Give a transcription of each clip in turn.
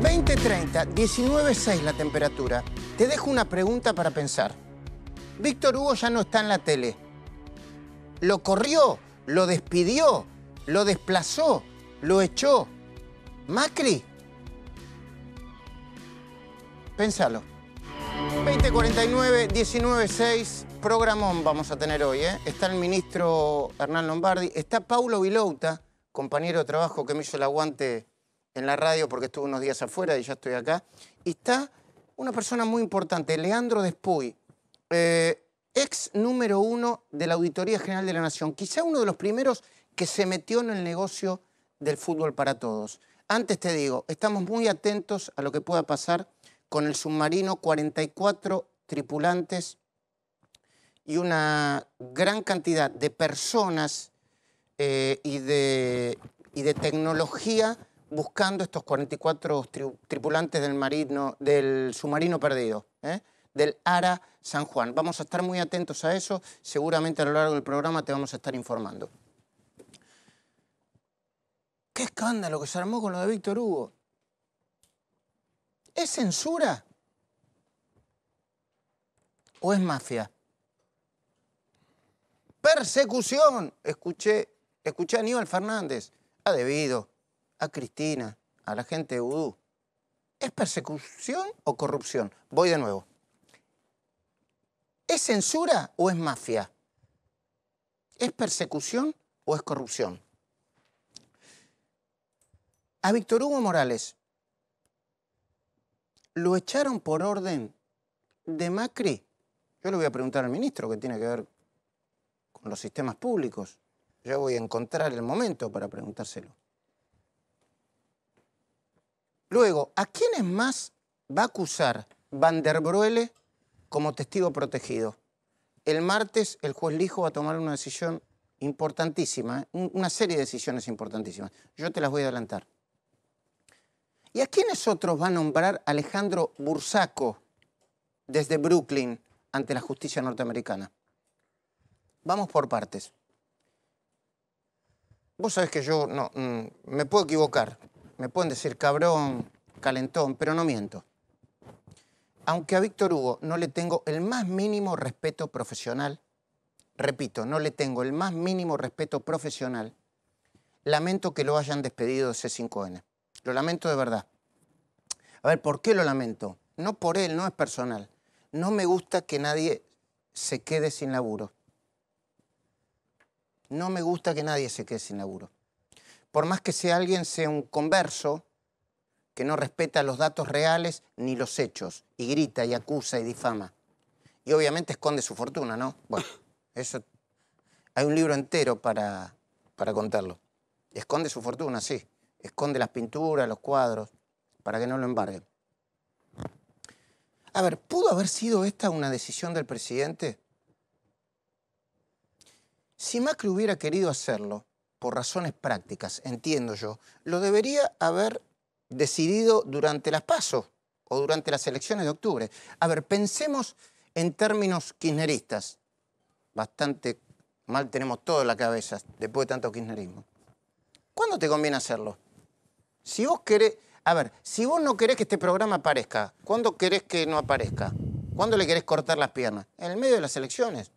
20:30, 19:06 la temperatura. Te dejo una pregunta para pensar. Víctor Hugo ya no está en la tele. ¿Lo corrió? ¿Lo despidió? ¿Lo desplazó? ¿Lo echó? ¿Macri? Pénsalo. 20:49, 19:06, programón vamos a tener hoy, ¿eh? Está el ministro Hernán Lombardi, está Paulo Vilouta, compañero de trabajo que me hizo el aguante en la radio porque estuve unos días afuera y ya estoy acá. Y está una persona muy importante, Leandro Despuy, ex número 1 de la Auditoría General de la Nación, quizá uno de los primeros que se metió en el negocio del fútbol para todos. Antes te digo, estamos muy atentos a lo que pueda pasar con el submarino, 44 tripulantes y una gran cantidad de personas y de tecnología buscando estos 44 tripulantes del submarino perdido, del ARA San Juan. Vamos a estar muy atentos a eso, seguramente a lo largo del programa te vamos a estar informando. ¡Qué escándalo que se armó con lo de Víctor Hugo! ¿Es censura o es mafia? ¡Persecución! Escuché a Aníbal Fernández, a Devido, a Cristina, a la gente de Vudú. ¿Es persecución o corrupción? Voy de nuevo. ¿Es censura o es mafia? ¿Es persecución o es corrupción? A Víctor Hugo Morales ¿lo echaron por orden de Macri? Yo le voy a preguntar al ministro que tiene que ver con los sistemas públicos. Yo voy a encontrar el momento para preguntárselo. Luego, ¿a quiénes más va a acusar Van der Broele como testigo protegido? El martes el juez Lijo va a tomar una decisión importantísima, una serie de decisiones importantísimas. Yo te las voy a adelantar. ¿Y a quiénes otros va a nombrar Alejandro Bursaco desde Brooklyn ante la justicia norteamericana? Vamos por partes. Vos sabés que yo no, me puedo equivocar. Me pueden decir cabrón, calentón, pero no miento. Aunque a Víctor Hugo no le tengo el más mínimo respeto profesional, repito, no le tengo el más mínimo respeto profesional, lamento que lo hayan despedido de C5N. Lo lamento de verdad. A ver, ¿por qué lo lamento? No por él, no es personal. No me gusta que nadie se quede sin laburo. No me gusta que nadie se quede sin laburo. Por más que alguien sea un converso, que no respeta los datos reales ni los hechos, y grita y acusa y difama. Y obviamente esconde su fortuna, ¿no? Bueno, eso hay un libro entero para contarlo. Esconde su fortuna, sí. Esconde las pinturas, los cuadros, para que no lo embarguen. A ver, ¿pudo haber sido esta una decisión del presidente? Si Macri hubiera querido hacerlo, por razones prácticas, entiendo yo, lo debería haber decidido durante las PASO o durante las elecciones de octubre. A ver, pensemos en términos kirchneristas. Bastante mal tenemos todo en la cabeza después de tanto kirchnerismo. ¿Cuándo te conviene hacerlo? Si vos querés, a ver, si vos no querés que este programa aparezca, ¿cuándo querés que no aparezca? ¿Cuándo le querés cortar las piernas? En el medio de las elecciones.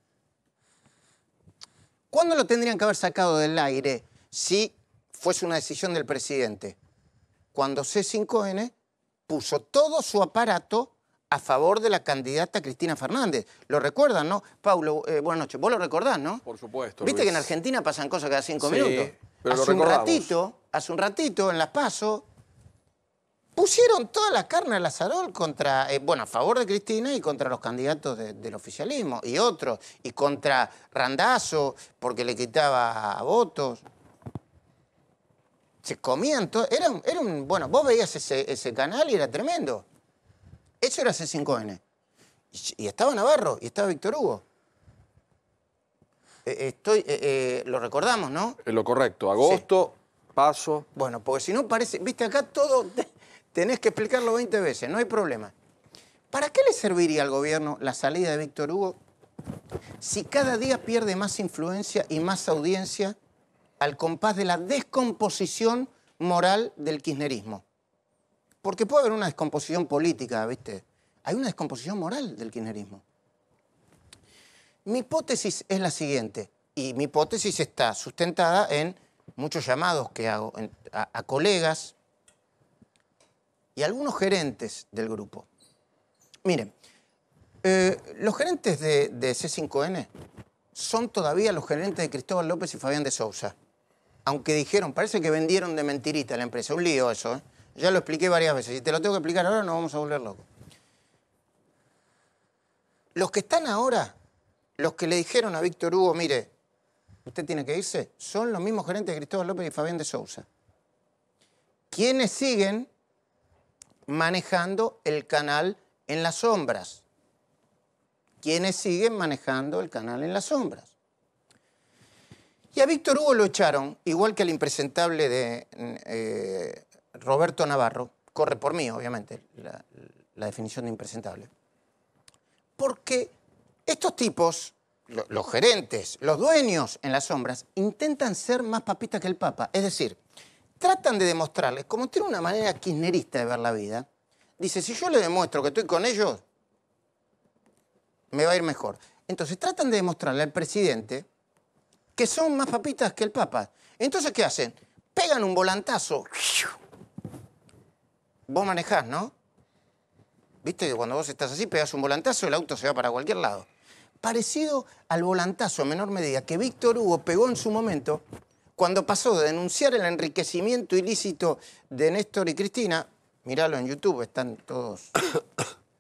¿Cuándo lo tendrían que haber sacado del aire si fuese una decisión del presidente? Cuando C5N puso todo su aparato a favor de la candidata Cristina Fernández. ¿Lo recuerdan, no? Paulo, buenas noches. ¿Vos lo recordás, no? Por supuesto, Viste Luis. que en Argentina pasan cosas cada 5 minutos. Pero Hace un ratito, en las PASO, pusieron toda la carne al asador contra, a favor de Cristina y contra los candidatos del oficialismo y otros, y contra Randazzo porque le quitaba votos. Se comían todo. Bueno, vos veías ese canal y era tremendo. Eso era C5N. Y estaba Navarro y estaba Víctor Hugo. Lo recordamos, ¿no? Lo correcto. Agosto, sí. PASO. Bueno, porque si no parece... Viste, acá todo tenés que explicarlo 20 veces, no hay problema. ¿Para qué le serviría al gobierno la salida de Víctor Hugo si cada día pierde más influencia y más audiencia al compás de la descomposición moral del kirchnerismo? Porque puede haber una descomposición política, ¿viste? Hay una descomposición moral del kirchnerismo. Mi hipótesis es la siguiente, y mi hipótesis está sustentada en muchos llamados que hago a colegas y algunos gerentes del grupo. Miren, los gerentes de C5N son todavía los gerentes de Cristóbal López y Fabián de Sousa. Aunque dijeron, parece que vendieron de mentirita la empresa. Un lío eso, ¿eh? Ya lo expliqué varias veces. Y te lo tengo que explicar ahora, nos vamos a volver locos. Los que están ahora, los que le dijeron a Víctor Hugo, mire, usted tiene que irse, son los mismos gerentes de Cristóbal López y Fabián de Sousa. Quienes siguen manejando el canal en las sombras. Quienes siguen manejando el canal en las sombras. Y a Víctor Hugo lo echaron, igual que al impresentable de Roberto Navarro, corre por mí, obviamente, la definición de impresentable. Porque estos tipos, los gerentes, los dueños en las sombras, intentan ser más papistas que el Papa. Es decir, tratan de demostrarles, como tiene una manera kirchnerista de ver la vida, dice, si yo le demuestro que estoy con ellos, me va a ir mejor. Entonces tratan de demostrarle al presidente que son más papistas que el Papa. Entonces, ¿qué hacen? Pegan un volantazo. Vos manejás, ¿no? ¿Viste que cuando vos estás así, pegás un volantazo, el auto se va para cualquier lado? Parecido al volantazo, en menor medida, que Víctor Hugo pegó en su momento cuando pasó de denunciar el enriquecimiento ilícito de Néstor y Cristina, miralo en YouTube, están todos,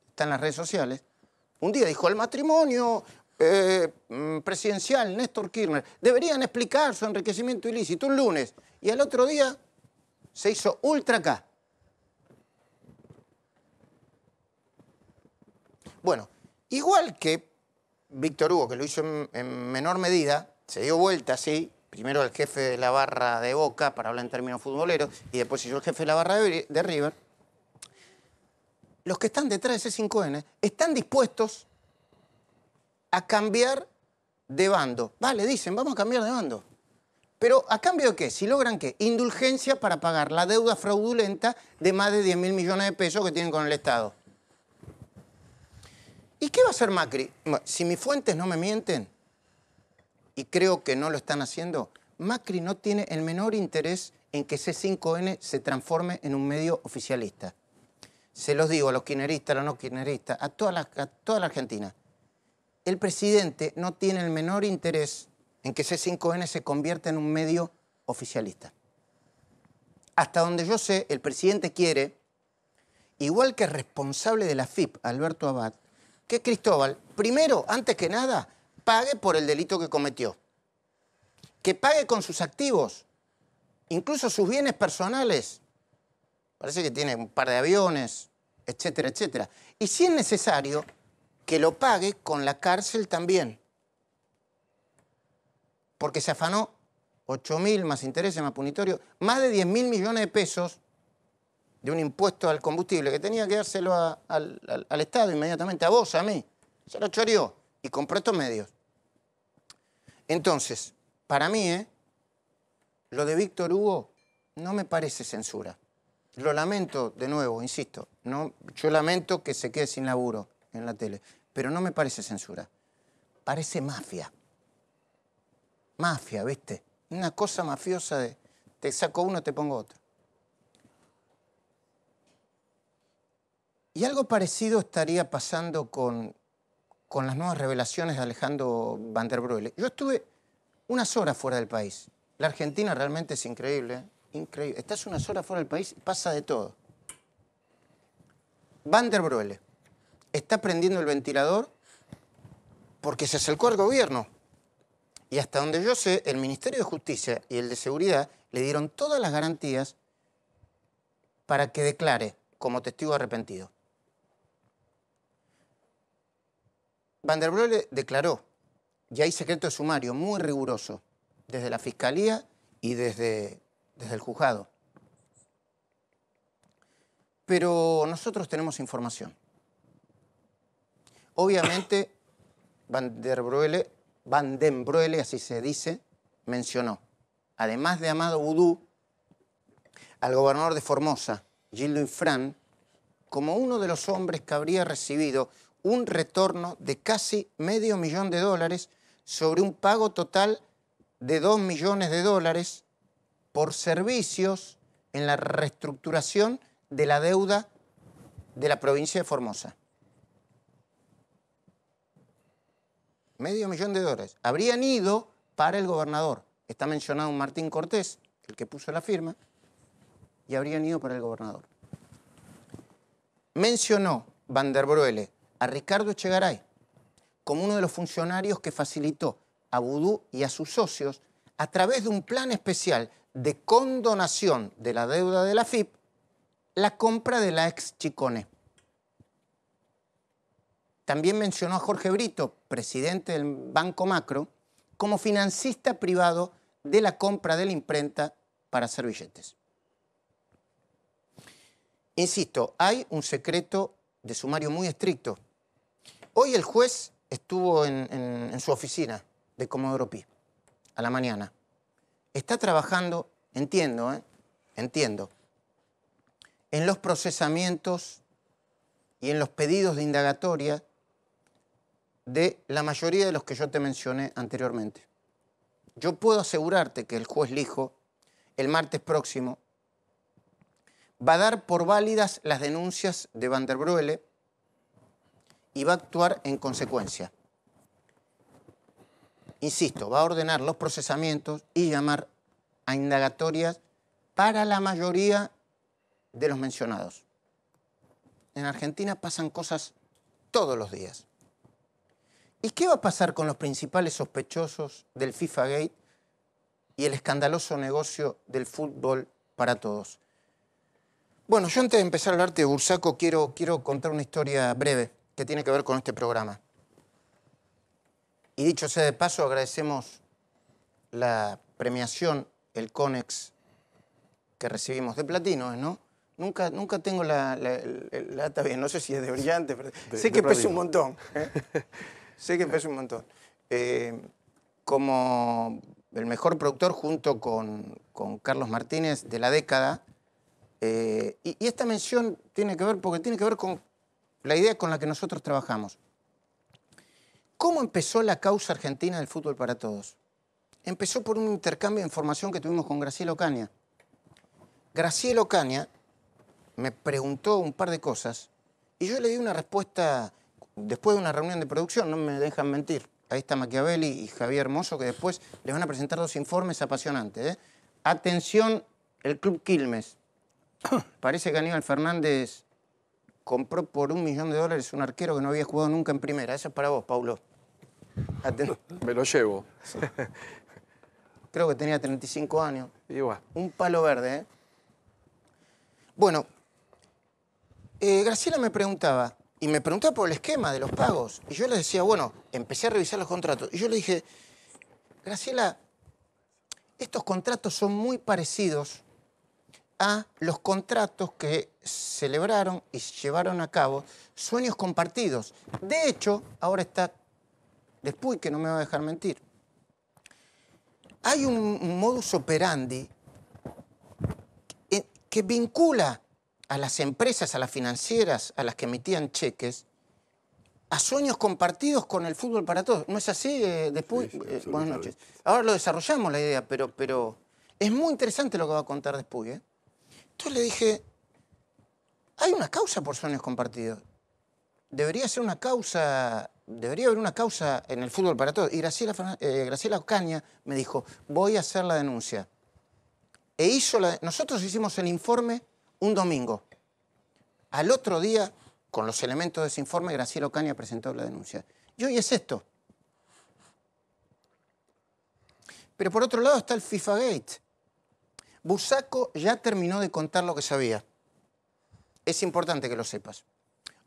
están en las redes sociales. Un día dijo, el matrimonio presidencial, Néstor Kirchner, deberían explicar su enriquecimiento ilícito un lunes. Y al otro día se hizo ultra acá. Bueno, igual que Víctor Hugo, que lo hizo en menor medida, se dio vuelta así, primero el jefe de la barra de Boca, para hablar en términos futboleros, y después hizo el jefe de la barra de River. Los que están detrás de C5N están dispuestos a cambiar de bando. Vale, dicen, vamos a cambiar de bando. Pero ¿a cambio de qué? Si logran ¿qué? Indulgencia para pagar la deuda fraudulenta de más de 10.000 millones de pesos que tienen con el Estado. ¿Y qué va a hacer Macri? Si mis fuentes no me mienten, y creo que no lo están haciendo, Macri no tiene el menor interés en que C5N se transforme en un medio oficialista. Se los digo a los kirchneristas, a los no kirchneristas, a toda la Argentina. El presidente no tiene el menor interés en que C5N se convierta en un medio oficialista. Hasta donde yo sé, el presidente quiere, igual que el responsable de la FIP, Alberto Abad, que Cristóbal, primero, antes que nada, pague por el delito que cometió. Que pague con sus activos, incluso sus bienes personales. Parece que tiene un par de aviones, etcétera, etcétera. Y si es necesario, que lo pague con la cárcel también. Porque se afanó 8.000 más intereses, más punitorio, más de 10.000 millones de pesos de un impuesto al combustible que tenía que dárselo al Estado inmediatamente, a vos, a mí. Se lo choreó y compró estos medios. Entonces, para mí, lo de Víctor Hugo no me parece censura. Lo lamento, de nuevo, insisto, no, yo lamento que se quede sin laburo en la tele, pero no me parece censura. Parece mafia. Mafia, ¿viste? Una cosa mafiosa de te saco uno, te pongo otro. Y algo parecido estaría pasando con las nuevas revelaciones de Alejandro Van der Broele. Yo estuve unas horas fuera del país. La Argentina realmente es increíble, ¿eh? Increíble. Estás unas horas fuera del país y pasa de todo. Van der Broele está prendiendo el ventilador porque se acercó al gobierno. Y hasta donde yo sé, el Ministerio de Justicia y el de Seguridad le dieron todas las garantías para que declare como testigo arrepentido. Van der Broele declaró, y hay secreto de sumario muy riguroso, desde la Fiscalía y desde el juzgado. Pero nosotros tenemos información. Obviamente, Van den Broele, así se dice, mencionó, además de Amado Vudú, al gobernador de Formosa Gildo Infran, como uno de los hombres que habría recibido un retorno de casi $500.000 sobre un pago total de $2 millones por servicios en la reestructuración de la deuda de la provincia de Formosa. $500.000. Habrían ido para el gobernador. Está mencionado un Martín Cortés, el que puso la firma, y habrían ido para el gobernador. Mencionó Van der Broele a Ricardo Echegaray como uno de los funcionarios que facilitó a Vudú y a sus socios, a través de un plan especial de condonación de la deuda de la FIP, la compra de la ex Chicone. También mencionó a Jorge Brito, presidente del Banco Macro, como financista privado de la compra de la imprenta para hacer billetes. Insisto, hay un secreto de sumario muy estricto. Hoy el juez estuvo en su oficina de Comodoro Pi, a la mañana. Está trabajando, entiendo, en los procesamientos y en los pedidos de indagatoria de la mayoría de los que yo te mencioné anteriormente. Yo puedo asegurarte que el juez Lijo, el martes próximo, va a dar por válidas las denuncias de Van der Broele y va a actuar en consecuencia. Insisto, va a ordenar los procesamientos y llamar a indagatorias para la mayoría de los mencionados. En Argentina pasan cosas todos los días. ¿Y qué va a pasar con los principales sospechosos del FIFA Gate y el escandaloso negocio del fútbol para todos? Bueno, yo antes de empezar a hablarte de Bursaco quiero contar una historia breve que tiene que ver con este programa. Y dicho sea de paso, agradecemos la premiación, el Conex, que recibimos de platino, ¿no? Nunca tengo la data bien, no sé si es de brillante, pero sé que pesa un montón. Sé que pesa un montón. Como el mejor productor junto con Carlos Martínez de la década, y esta mención tiene que ver con la idea con la que nosotros trabajamos. ¿Cómo empezó la causa argentina del fútbol para todos? Empezó por un intercambio de información que tuvimos con Graciela Ocaña. Graciela Ocaña me preguntó un par de cosas y yo le di una respuesta después de una reunión de producción, no me dejan mentir. Ahí está Machiavelli y Javier Mozo, que después les van a presentar 2 informes apasionantes, ¿eh? Atención, el Club Quilmes. Parece que Aníbal Fernández compró por $1 millón un arquero que no había jugado nunca en primera. Eso es para vos, Paulo. Me lo llevo. Creo que tenía 35 años. Igual. Un palo verde, ¿eh? Bueno, Graciela me preguntaba, y me preguntaba por el esquema de los pagos. Y yo le decía, bueno, empecé a revisar los contratos. Y yo le dije, Graciela, estos contratos son muy parecidos a los contratos que celebraron y llevaron a cabo Sueños Compartidos. De hecho, ahora está Después, que no me va a dejar mentir. Hay un modus operandi que vincula a las empresas, a las financieras, a las que emitían cheques, a Sueños Compartidos con el fútbol para todos. ¿No es así, Después? Sí, buenas noches. Ahora lo desarrollamos la idea, pero es muy interesante lo que va a contar Después, ¿eh? Entonces le dije, hay una causa por Sueños Compartidos. Debería haber una causa en el fútbol para todos. Y Graciela Ocaña me dijo, voy a hacer la denuncia. Nosotros hicimos el informe un domingo. Al otro día, con los elementos de ese informe, Graciela Ocaña presentó la denuncia. Y hoy es esto. Pero por otro lado está el FIFA Gate. Bursaco ya terminó de contar lo que sabía. Es importante que lo sepas.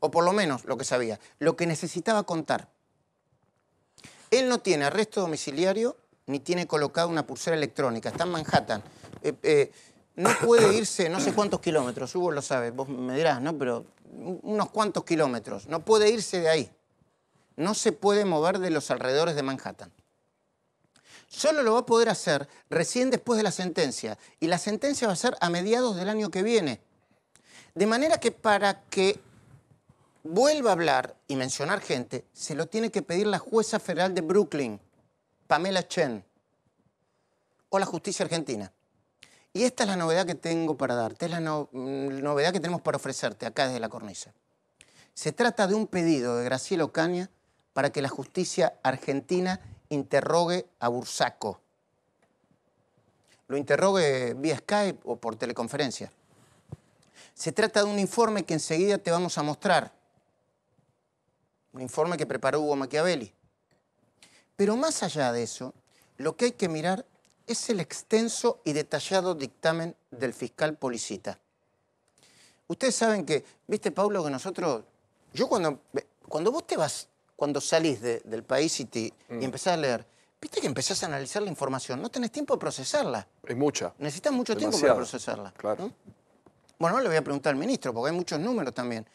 O por lo menos lo que sabía. Lo que necesitaba contar. Él no tiene arresto domiciliario ni tiene colocada una pulsera electrónica. Está en Manhattan. No puede irse no sé cuántos kilómetros. Hugo lo sabe, vos me dirás, ¿no? Pero unos cuantos kilómetros. No puede irse de ahí. No se puede mover de los alrededores de Manhattan. Solo lo va a poder hacer recién después de la sentencia. Y la sentencia va a ser a mediados del año que viene. De manera que para que vuelva a hablar y mencionar gente, se lo tiene que pedir la jueza federal de Brooklyn, Pamela Chen, o la justicia argentina. Y esta es la novedad que tengo para darte, es la novedad que tenemos para ofrecerte acá desde la cornisa. Se trata de un pedido de Graciela Ocaña para que la justicia argentina interrogue a Bursaco. Lo interrogue vía Skype o por teleconferencia. Se trata de un informe que enseguida te vamos a mostrar. Un informe que preparó Hugo Machiavelli. Pero más allá de eso, lo que hay que mirar es el extenso y detallado dictamen del fiscal Policita. Ustedes saben que, viste, Paulo, que nosotros... Yo cuando vos te vas, cuando salís del país y empezás a leer, viste que empezás a analizar la información, no tenés tiempo de procesarla. Es mucha. Necesitas mucho tiempo Demasiado. para procesarla. Claro. ¿No? Bueno, le voy a preguntar al ministro, porque hay muchos números también.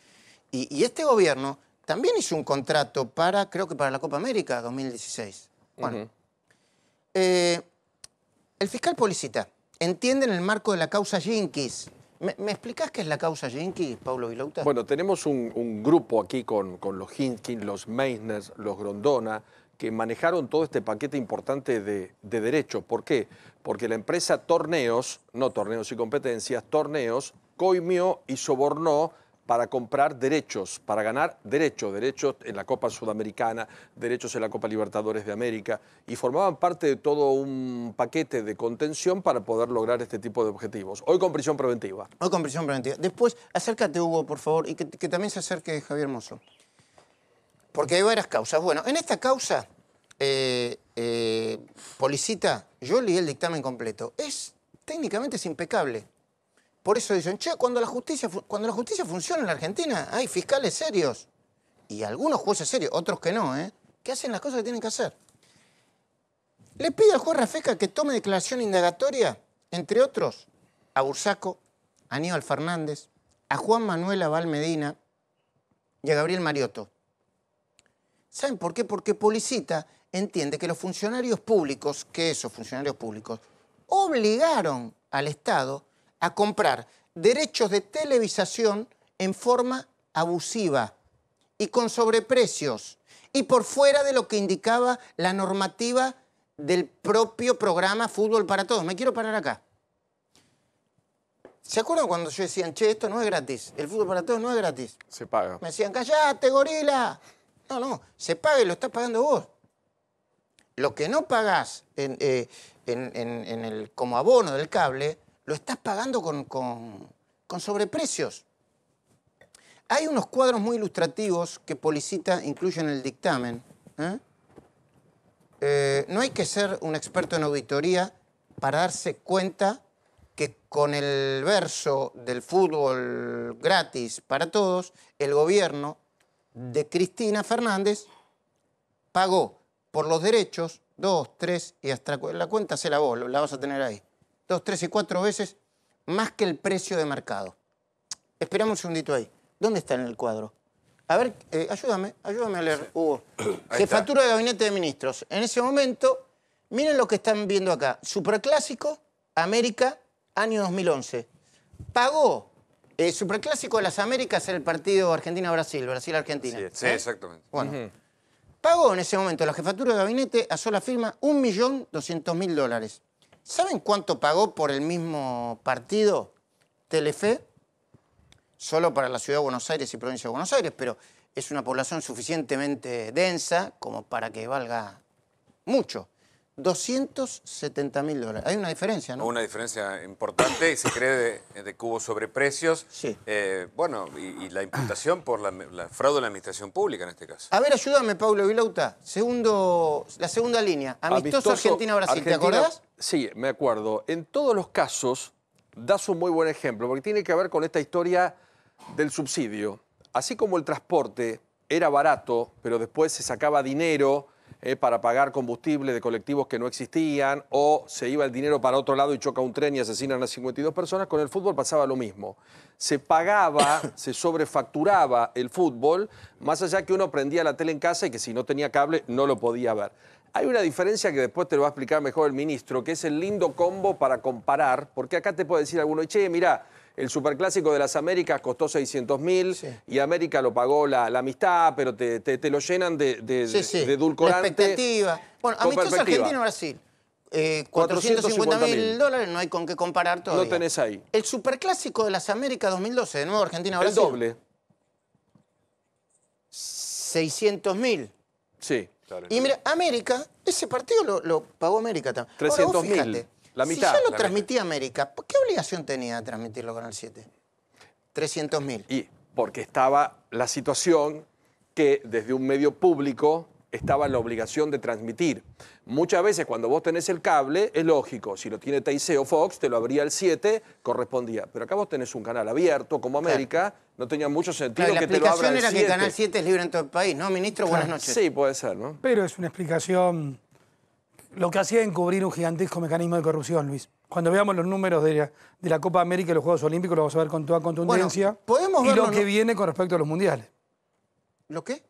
Y este gobierno también hizo un contrato para, creo que para la Copa América 2016. Bueno, el fiscal Policita entiende en el marco de la causa Ginkis. ¿Me explicás qué es la causa Ginkis, Paulo Vilouta? Bueno, tenemos un grupo aquí con los Hinkins, los Meissners, los Grondona, que manejaron todo este paquete importante de derechos. ¿Por qué? Porque la empresa Torneos, no Torneos y Competencias, Torneos, coimió y sobornó para comprar derechos, para ganar derechos en la Copa Sudamericana, derechos en la Copa Libertadores de América, y formaban parte de todo un paquete de contención para poder lograr este tipo de objetivos. Hoy con prisión preventiva. Hoy con prisión preventiva. Después, acércate, Hugo, por favor, y que también se acerque Javier Mozo. Porque hay varias causas. Bueno, en esta causa, Policita, yo leí el dictamen completo. Técnicamente es impecable. Por eso dicen, che, cuando la justicia funciona en la Argentina, hay fiscales serios. Y algunos jueces serios, otros que no, que hacen las cosas que tienen que hacer. Le pide al juez Rafeca que tome declaración indagatoria, entre otros, a Bursaco, a Aníbal Fernández, a Juan Manuel Aval Medina y a Gabriel Mariotto. ¿Saben por qué? Porque Policita entiende que los funcionarios públicos, que esos funcionarios públicos, obligaron al Estado a comprar derechos de televisación en forma abusiva y con sobreprecios y por fuera de lo que indicaba la normativa del propio programa Fútbol para Todos. Me quiero parar acá. ¿Se acuerdan cuando yo decían, che, esto no es gratis? El Fútbol para Todos no es gratis. Se paga. Me decían, callate, gorila. No, se paga y lo estás pagando vos. Lo que no pagás como abono del cable, lo estás pagando con sobreprecios. Hay unos cuadros muy ilustrativos que Policita incluye en el dictamen. No hay que ser un experto en auditoría para darse cuenta que con el verso del fútbol gratis para todos, el gobierno de Cristina Fernández pagó por los derechos 2, 3 y hasta la cuenta se la vos, la vas a tener ahí. 2, 3 y 4 veces más que el precio de mercado. Esperamos un segundito ahí. ¿Dónde está en el cuadro? A ver, ayúdame a leer, Hugo. Jefatura de Gabinete de Ministros. En ese momento, miren lo que están viendo acá. Superclásico, América, año 2011. Pagó Superclásico de las Américas en el partido Argentina-Brasil, Brasil-Argentina. Sí, exactamente. Bueno, pagó en ese momento la Jefatura de Gabinete a sola firma $1.200.000. ¿Saben cuánto pagó por el mismo partido Telefe? Solo para la Ciudad de Buenos Aires y Provincia de Buenos Aires, pero es una población suficientemente densa como para que valga mucho. $270.000. Hay una diferencia, ¿no? Una diferencia importante y se cree de que hubo sobreprecios. Sí. Bueno, y la imputación por la fraude en la administración pública en este caso. A ver, ayúdame, Paulo Vilouta. La segunda línea. Amistoso Argentina-Brasil, ¿te acordás? Sí, me acuerdo. En todos los casos das un muy buen ejemplo, porque tiene que ver con esta historia del subsidio. Así como el transporte era barato, pero después se sacaba dinero para pagar combustible de colectivos que no existían, o se iba el dinero para otro lado y choca un tren y asesinan a 52 personas, con el fútbol pasaba lo mismo. Se pagaba, se sobrefacturaba el fútbol, más allá que uno prendía la tele en casa y que si no tenía cable no lo podía ver. Hay una diferencia que después te lo va a explicar mejor el ministro, que es el lindo combo para comparar, porque acá te puede decir alguno, che, mirá, el Superclásico de las Américas costó 600.000 Sí. y América lo pagó la amistad, pero te lo llenan de Sí. La edulcorante. expectativa. Bueno, Con amistoso perspectiva. Argentino-Brasil. 450.000 dólares, no hay con qué comparar todavía. No tenés ahí. El Superclásico de las Américas 2012, de nuevo El Argentina-Brasil. doble. 600.000. Sí. Claro. Y mira, América, ese partido lo pagó América también. 300.000, la mitad. Si ya lo La transmitía América, ¿qué obligación tenía de transmitirlo con el 7? 300.000. Y porque estaba la situación que desde un medio público estaba la obligación de transmitir. Muchas veces cuando vos tenés el cable, es lógico, si lo tiene TIC o Fox, te lo abría el 7, correspondía. Pero acá vos tenés un canal abierto, como América, no tenía mucho sentido Claro, la que te lo abra explicación el era 7. que Canal 7 es libre en todo el país, ¿no, ministro? Buenas noches. Sí, puede ser, ¿no? Pero es una explicación, lo que hacía encubrir un gigantesco mecanismo de corrupción, Luis. Cuando veamos los números de la Copa América y los Juegos Olímpicos, lo vamos a ver con toda contundencia. Bueno, podemos y verlo, lo que ¿no? viene con respecto a los mundiales. ¿Lo qué?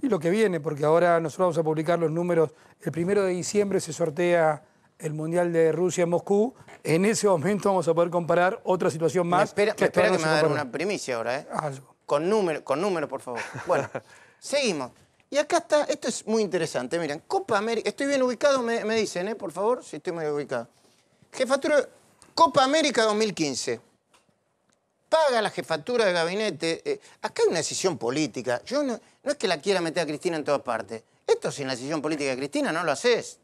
Y lo que viene, porque ahora nosotros vamos a publicar los números. El 1 de diciembre se sortea el Mundial de Rusia en Moscú. En ese momento vamos a poder comparar otra situación más. Espera hasta que ahora me no va a se dar comparó. una primicia ahora, ¿eh? Algo. Con número, por favor. Bueno, seguimos. Y acá está, esto es muy interesante, miren, Copa América, estoy bien ubicado, me dicen, por favor, si estoy muy ubicado. Jefatura, Copa América 2015. Paga la jefatura de gabinete. Acá hay una decisión política. Yo no es que la quiera meter a Cristina en todas partes. Esto sin la decisión política de Cristina no lo haces.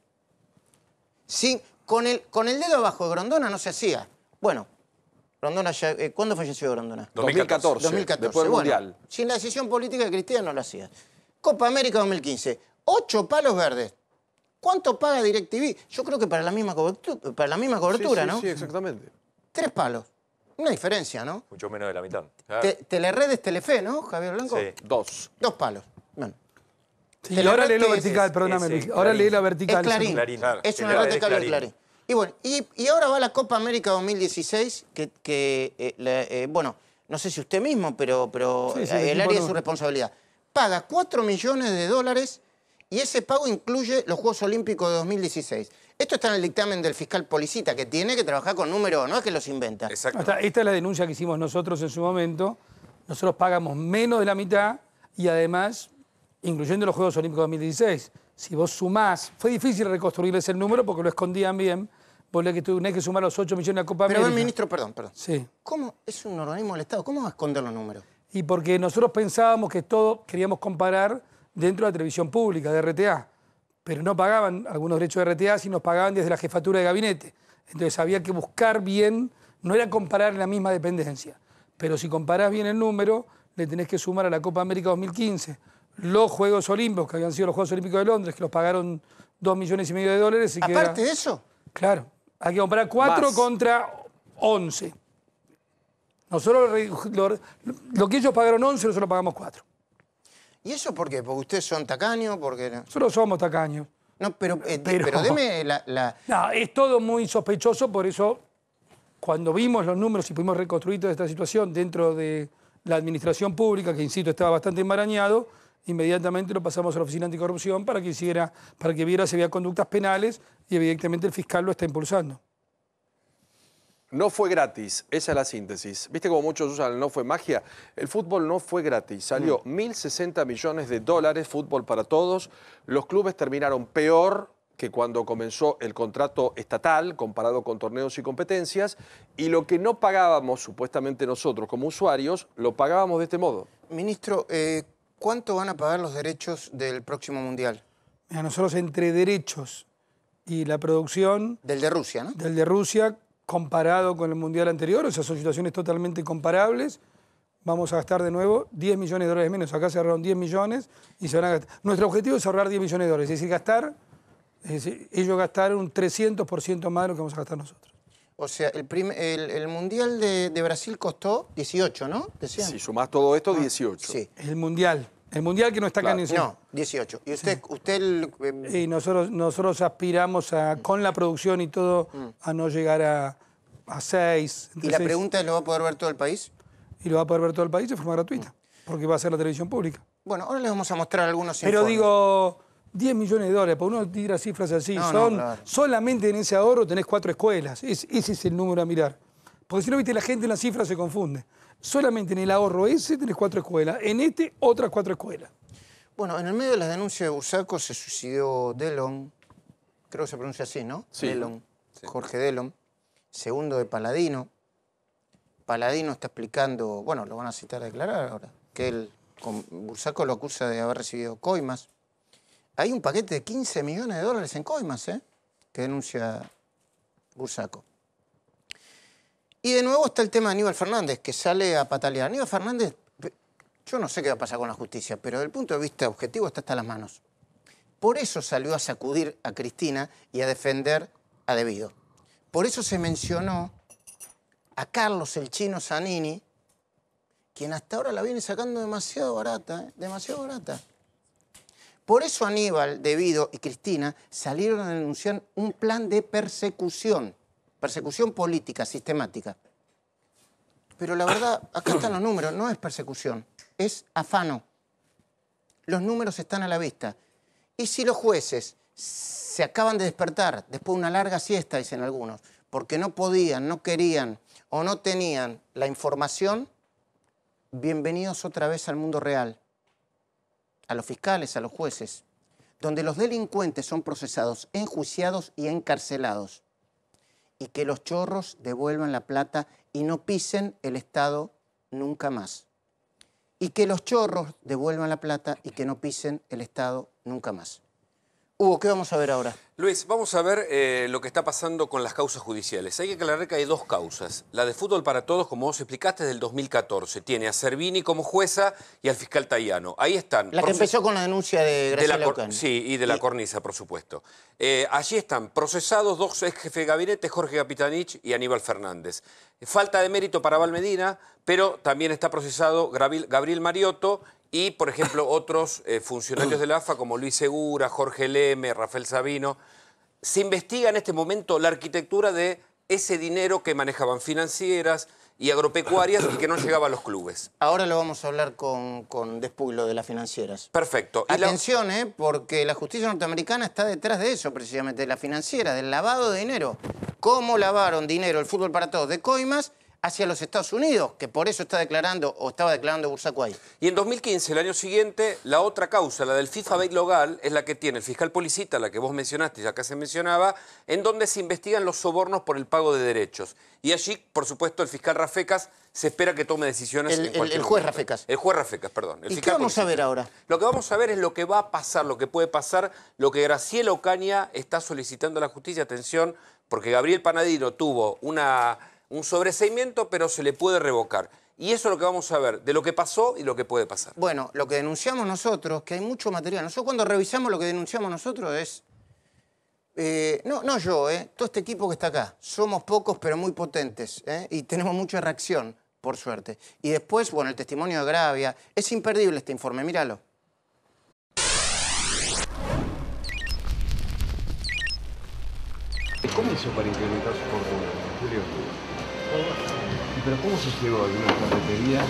Con el dedo abajo de Grondona no se hacía. Bueno, Grondona ya, ¿cuándo falleció Grondona? 2014, 2014. después del Bueno, Mundial. sin la decisión política de Cristina no lo hacía. Copa América 2015. 8 palos verdes. ¿Cuánto paga DirecTV? Yo creo que para la misma cobertura, Sí, ¿no? Sí, exactamente. 3 palos. Una diferencia, ¿no? Mucho menos de la mitad. Claro. Teleredes, Telefe, ¿no, Javier Blanco? Sí. 2. 2 palos. Bueno. Sí, Te y ahora lo lee lo que es- vertical, perdóname, Luis. Ahora Clarín. lee la Es vertical. Clarín. Clarín. Claro. Es una Teleredes, nota de cable de Clarín. Clarín. Y bueno, y ahora va la Copa América 2016, bueno, no sé si usted mismo, pero Sí, sí, el equipo área de no. su responsabilidad. Paga 4 millones de dólares y ese pago incluye los Juegos Olímpicos de 2016. Esto está en el dictamen del fiscal Policita, que tiene que trabajar con números, no es que los inventa. Exacto. Esta es la denuncia que hicimos nosotros en su momento. Nosotros pagamos menos de la mitad y además, incluyendo los Juegos Olímpicos 2016, si vos sumás, fue difícil reconstruirles el número porque lo escondían bien, vos le tenés que sumar los 8 millones de la Copa Pero América. el ministro, perdón. Sí. ¿Cómo es un organismo del Estado? ¿Cómo va a esconder los números? Y porque nosotros pensábamos que todo queríamos comparar dentro de la televisión pública, de RTA, pero no pagaban algunos derechos de RTA, sino pagaban desde la jefatura de gabinete. Entonces había que buscar bien, no era comparar en la misma dependencia, pero si comparás bien el número, le tenés que sumar a la Copa América 2015 los Juegos Olímpicos, que habían sido los Juegos Olímpicos de Londres, que los pagaron 2,5 millones de dólares. Y que Aparte era- de eso, Claro, hay que comparar 4 Más. contra 11. Nosotros lo que ellos pagaron 11, nosotros pagamos 4. ¿y eso por qué? ¿Porque ustedes son tacaños? Porque... Nosotros somos tacaños. No, pero Pero- deme la... No, es todo muy sospechoso, por eso cuando vimos los números y pudimos reconstruir toda esta situación dentro de la administración pública, que insisto estaba bastante enmarañado, inmediatamente lo pasamos a la Oficina Anticorrupción para que viera si había conductas penales y evidentemente el fiscal lo está impulsando. No fue gratis, esa es la síntesis. ¿Viste cómo muchos usan el no fue magia? El fútbol no fue gratis, salió 1.060 millones de dólares, fútbol para todos. Los clubes terminaron peor que cuando comenzó el contrato estatal comparado con torneos y competencias, y lo que no pagábamos supuestamente nosotros como usuarios, lo pagábamos de este modo. Ministro, ¿cuánto van a pagar los derechos del próximo Mundial? Mira, nosotros entre derechos y la producción Del de Rusia, ¿no? del de Rusia, comparado con el Mundial anterior, o sea, son situaciones totalmente comparables, vamos a gastar de nuevo 10 millones de dólares menos. Acá se ahorraron 10 millones y se van a gastar. Nuestro objetivo es ahorrar 10 millones de dólares, es decir, ellos gastaron un 300% más de lo que vamos a gastar nosotros. O sea, el Mundial de Brasil costó 18, ¿no? Decían. Si sumás todo esto, 18. Sí. El Mundial que no está acá Claro. en el No, 18. Y usted Y nosotros aspiramos a, con la producción y todo, a no llegar a 6. y la pregunta es, ¿lo va a poder ver todo el país? Y lo va a poder ver todo el país de forma gratuita, porque va a ser la televisión pública. Bueno, ahora les vamos a mostrar algunos Pero informes. digo, 10 millones de dólares, porque uno tira cifras así. No, claro. Solamente en ese ahorro tenés 4 escuelas. Ese es el número a mirar. Porque si no, viste, la gente en las cifras se confunde. Solamente en el ahorro ese tenés 4 escuelas, en este otras 4 escuelas. Bueno, en el medio de las denuncias de Bursaco se suicidó Delon, creo que se pronuncia así, ¿no? Sí. Delon, Sí. Jorge Delon, segundo de Paladino. Paladino está explicando, bueno, lo van a citar a declarar ahora, que él, con Bursaco lo acusa de haber recibido coimas. Hay un paquete de 15 millones de dólares en coimas, que denuncia Bursaco. Y de nuevo está el tema de Aníbal Fernández, que sale a patalear. Aníbal Fernández, yo no sé qué va a pasar con la justicia, pero desde el punto de vista objetivo está hasta las manos. Por eso salió a sacudir a Cristina y a defender a Devido. Por eso se mencionó a Carlos el Chino Zanini, quien hasta ahora la viene sacando demasiado barata, demasiado barata. Por eso Aníbal, Devido y Cristina salieron a denunciar un plan de persecución política, sistemática. Pero la verdad, acá están los números, no es persecución, es afano. Los números están a la vista. Y si los jueces se acaban de despertar después de una larga siesta, dicen algunos, porque no podían, no querían o no tenían la información, bienvenidos otra vez al mundo real, a los fiscales, a los jueces, donde los delincuentes son procesados, enjuiciados y encarcelados, y que los chorros devuelvan la plata y no pisen el Estado nunca más. Y que los chorros devuelvan la plata y que no pisen el Estado nunca más. Hugo, ¿qué vamos a ver ahora? Luis, vamos a ver lo que está pasando con las causas judiciales. Hay que aclarar que hay 2 causas. La de Fútbol para Todos, como vos explicaste, es del 2014. Tiene a Servini como jueza y al fiscal Tayano. Ahí están. La que empezó con la denuncia de Graciela Ocaña. Sí, y de la cornisa, por supuesto. Allí están procesados 2 ex jefes de gabinete, Jorge Capitanich y Aníbal Fernández. Falta de mérito para Val Medina, pero también está procesado Gabriel Mariotto y, por ejemplo, otros funcionarios de la AFA como Luis Segura, Jorge Leme, Rafael Sabino. Se investiga en este momento la arquitectura de ese dinero que manejaban financieras y agropecuarias y que no llegaba a los clubes. Ahora lo vamos a hablar con Despuglo de las financieras. Perfecto. Atención, porque la justicia norteamericana está detrás de eso, precisamente, de la financiera, del lavado de dinero. ¿Cómo lavaron dinero el Fútbol para Todos de coimas hacia los Estados Unidos? Que por eso está declarando, o estaba declarando Bursaco ahí. Y en 2015, el año siguiente, la otra causa, la del FIFA Bet Local, es la que tiene el fiscal Policita, la que vos mencionaste y acá se mencionaba, en donde se investigan los sobornos por el pago de derechos. Y allí, por supuesto, el fiscal Rafecas se espera que tome decisiones en cualquier el juez momento. Rafecas. El juez Rafecas, perdón. ¿Y qué vamos a ver ahora? Lo que vamos a ver es lo que va a pasar, lo que puede pasar, lo que Graciela Ocaña está solicitando a la justicia. Atención, porque Gabriel Panadino tuvo un sobreseimiento, pero se le puede revocar. Y eso es lo que vamos a ver, de lo que pasó y lo que puede pasar. Bueno, lo que denunciamos nosotros, que hay mucho material. Nosotros cuando revisamos lo que denunciamos nosotros es... no yo, todo este equipo que está acá. Somos pocos, pero muy potentes. Y tenemos mucha reacción, por suerte. Y después, bueno, el testimonio de Gravia. Es imperdible este informe, míralo. ¿Cómo hizo para incrementar su fortuna, Julio? ¿Pero cómo se llegó a alguna ferretería?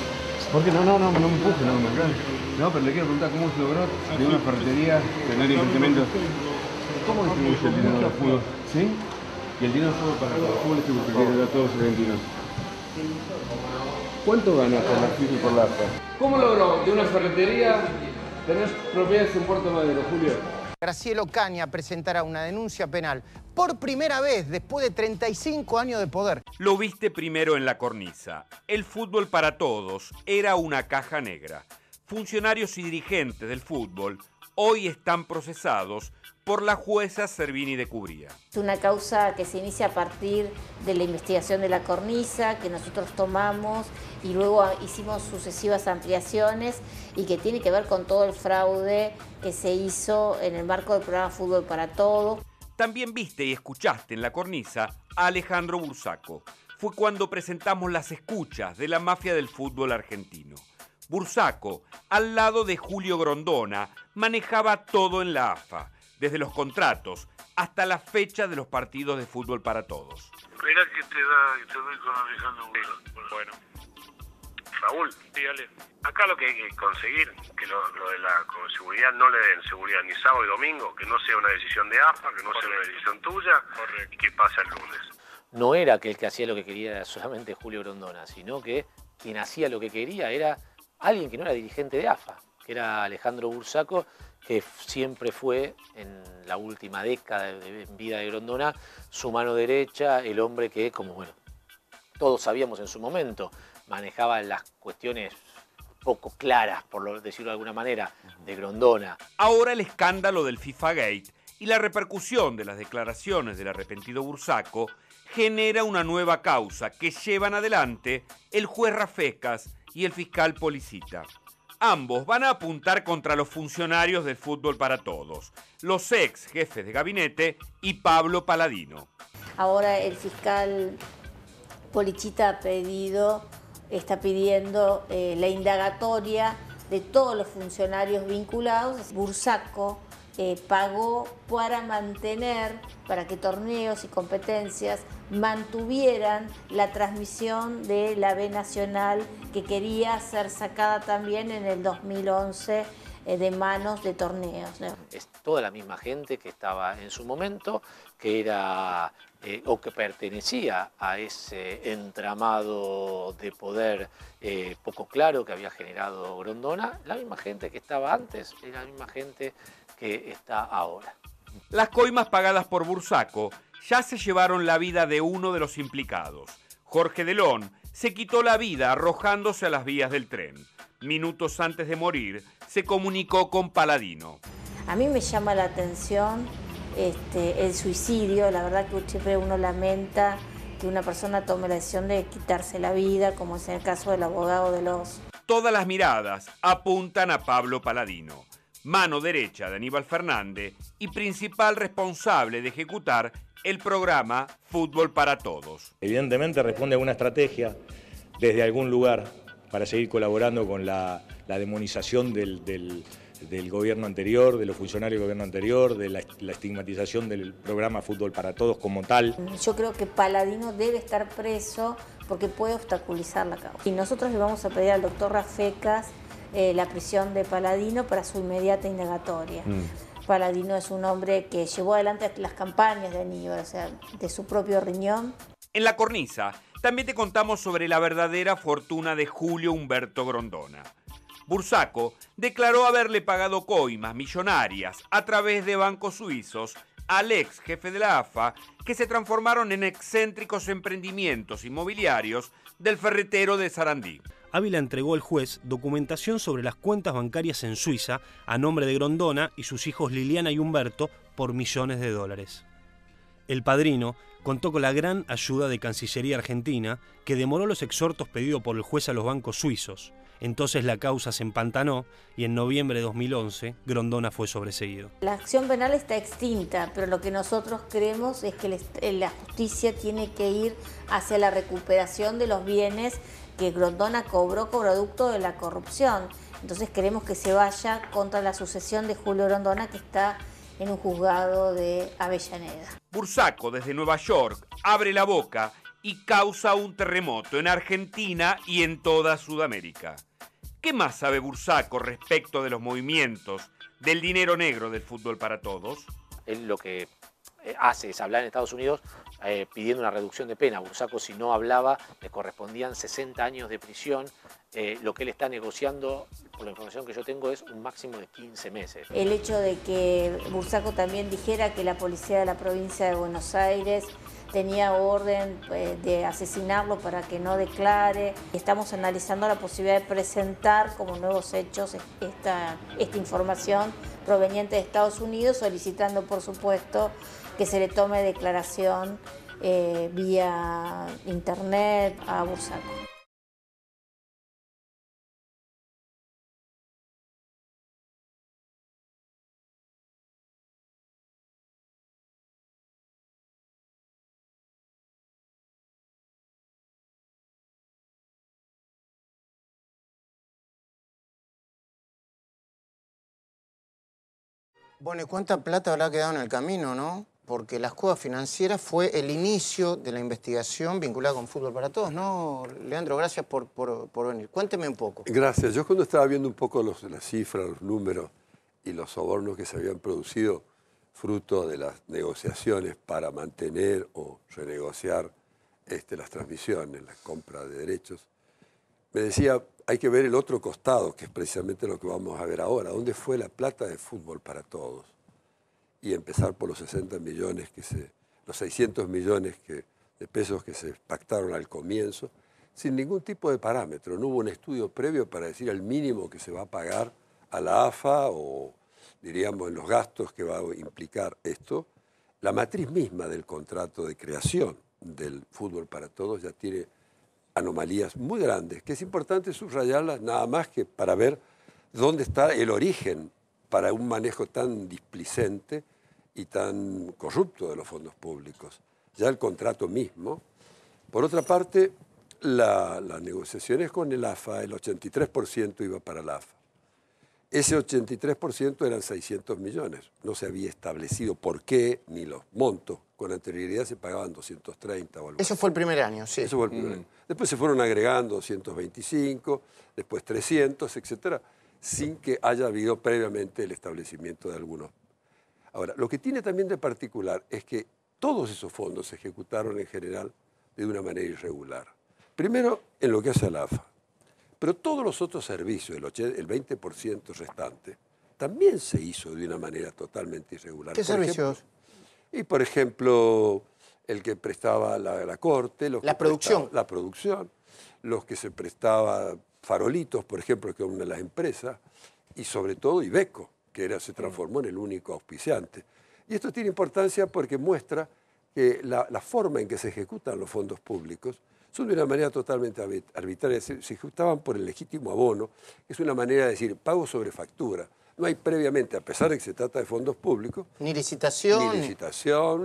¿Por qué? No me empuje, no me empuje. No, pero le quiero preguntar cómo se logró de una ferretería tener incremento. ¿Cómo distribuye el dinero del fútbol? ¿Sí? Y el dinero del fútbol para el fútbol distribuye a todos los argentinos. ¿Cuánto gana por la FIFA y por la AFA? ¿Cómo logró de una ferretería tener propiedades en Puerto Madero, Julio? Graciela Ocaña presentará una denuncia penal por primera vez después de 35 años de poder. Lo viste primero en La Cornisa. El fútbol para todos era una caja negra. Funcionarios y dirigentes del fútbol hoy están procesados por la jueza Servini de Cubría. Es una causa que se inicia a partir de la investigación de La Cornisa, que nosotros tomamos y luego hicimos sucesivas ampliaciones y que tiene que ver con todo el fraude que se hizo en el marco del programa Fútbol para Todos. También viste y escuchaste en La Cornisa a Alejandro Bursaco. Fue cuando presentamos las escuchas de la mafia del fútbol argentino. Bursaco, al lado de Julio Grondona, manejaba todo en la AFA, desde los contratos hasta la fecha de los partidos de Fútbol para Todos. Esperá que te doy con Alejandro Bursaco. Bueno. Raúl, dígale. Acá lo que hay que conseguir, que lo de la seguridad no le den seguridad ni sábado y domingo, que no sea una decisión de AFA, que no sea una decisión tuya, y que pase el lunes. no era que el que hacía lo que quería era solamente Julio Grondona, sino que quien hacía lo que quería era alguien que no era dirigente de AFA, que era Alejandro Bursaco, que siempre fue, en la última década de vida de Grondona, su mano derecha, el hombre que, como bueno, todos sabíamos en su momento, manejaba las cuestiones poco claras, por decirlo de alguna manera, de Grondona. Ahora el escándalo del FIFA Gate y la repercusión de las declaraciones del arrepentido Bursaco genera una nueva causa que llevan adelante el juez Rafecas y el fiscal Policita. Ambos van a apuntar contra los funcionarios del Fútbol para Todos, los ex jefes de gabinete y Pablo Paladino. Ahora el fiscal Policita está pidiendo la indagatoria de todos los funcionarios vinculados. Bursaco pagó para que torneos y competencias mantuvieran la transmisión de la B Nacional, que quería ser sacada también en el 2011 de manos de torneos, ¿no? Es toda la misma gente que estaba en su momento, que era o que pertenecía a ese entramado de poder poco claro que había generado Grondona, la misma gente que estaba antes y la misma gente que está ahora. Las coimas pagadas por Bursaco ya se llevaron la vida de uno de los implicados. Jorge Delón se quitó la vida arrojándose a las vías del tren. Minutos antes de morir, se comunicó con Paladino. A mí me llama la atención el suicidio. La verdad que siempre uno lamenta que una persona tome la decisión de quitarse la vida, como es en el caso del abogado de los... Todas las miradas apuntan a Pablo Paladino, mano derecha de Aníbal Fernández y principal responsable de ejecutar el programa Fútbol para Todos. Evidentemente responde a una estrategia desde algún lugar para seguir colaborando con la demonización del gobierno anterior, de los funcionarios del gobierno anterior, de la estigmatización del programa Fútbol para Todos como tal. Yo creo que Paladino debe estar preso porque puede obstaculizar la causa. Y nosotros le vamos a pedir al doctor Rafecas la prisión de Paladino para su inmediata indagatoria. Paladino es un hombre que llevó adelante las campañas de Aníbal, o sea, de su propio riñón. En La Cornisa también te contamos sobre la verdadera fortuna de Julio Humberto Grondona. Bursaco declaró haberle pagado coimas millonarias a través de bancos suizos al ex jefe de la AFA, que se transformaron en excéntricos emprendimientos inmobiliarios del ferretero de Sarandí. Ávila entregó al juez documentación sobre las cuentas bancarias en Suiza a nombre de Grondona y sus hijos Liliana y Humberto por millones de dólares. El padrino contó con la gran ayuda de Cancillería Argentina, que demoró los exhortos pedidos por el juez a los bancos suizos. Entonces la causa se empantanó y en noviembre de 2011 Grondona fue sobreseído. La acción penal está extinta, pero lo que nosotros creemos es que la justicia tiene que ir hacia la recuperación de los bienes que Grondona cobró producto de la corrupción. Entonces queremos que se vaya contra la sucesión de Julio Grondona, que está en un juzgado de Avellaneda. Bursaco, desde Nueva York, abre la boca y causa un terremoto en Argentina y en toda Sudamérica. ¿Qué más sabe Bursaco respecto de los movimientos del dinero negro del Fútbol para Todos? Él lo que hace es hablar en Estados Unidos pidiendo una reducción de pena. Bursaco, si no hablaba, le correspondían 60 años de prisión. Lo que él está negociando, por la información que yo tengo, es un máximo de 15 meses. El hecho de que Bursaco también dijera que la policía de la provincia de Buenos Aires tenía orden de asesinarlo para que no declare. Estamos analizando la posibilidad de presentar como nuevos hechos esta información proveniente de Estados Unidos, solicitando, por supuesto, que se le tome declaración vía internet a Bursaco. Bueno, ¿y cuánta plata habrá quedado en el camino, no? Porque las cuevas financieras fue el inicio de la investigación vinculada con Fútbol para Todos, ¿no? Leandro, gracias por venir. Cuénteme un poco. Gracias. Yo cuando estaba viendo un poco las cifras, los números y los sobornos que se habían producido, fruto de las negociaciones para mantener o renegociar las transmisiones, la compra de derechos, me decía, hay que ver el otro costado, que es precisamente lo que vamos a ver ahora. ¿Dónde fue la plata de fútbol para todos? Y empezar por los 60 millones, los 600 millones de pesos que se pactaron al comienzo, sin ningún tipo de parámetro. No hubo un estudio previo para decir el mínimo que se va a pagar a la AFA o, diríamos, en los gastos que va a implicar esto. La matriz misma del contrato de creación del fútbol para todos ya tiene anomalías muy grandes, que es importante subrayarlas nada más que para ver dónde está el origen para un manejo tan displicente y tan corrupto de los fondos públicos. Ya el contrato mismo. Por otra parte, las negociaciones con el AFA, el 83% iba para el AFA. Ese 83% eran 600 millones. No se había establecido por qué ni los montos. Con anterioridad se pagaban 230 o algo. Eso fue el primer año, sí. Eso fue el primer año. Después se fueron agregando 225, después 300, etcétera, sin que haya habido previamente el establecimiento de algunos. Ahora, lo que tiene también de particular es que todos esos fondos se ejecutaron en general de una manera irregular. Primero, en lo que hace a la AFA. Pero todos los otros servicios, el 20% restante, también se hizo de una manera totalmente irregular. ¿Qué servicios? Por ejemplo, el que prestaba la corte, la producción, los que se prestaba farolitos, por ejemplo, que es una de las empresas, y sobre todo Iveco, que se transformó en el único auspiciante. Y esto tiene importancia porque muestra que la forma en que se ejecutan los fondos públicos son de una manera totalmente arbitraria. Se ejecutaban por el legítimo abono, que es una manera de decir pago sobre factura. No hay previamente, a pesar de que se trata de fondos públicos, ni licitación,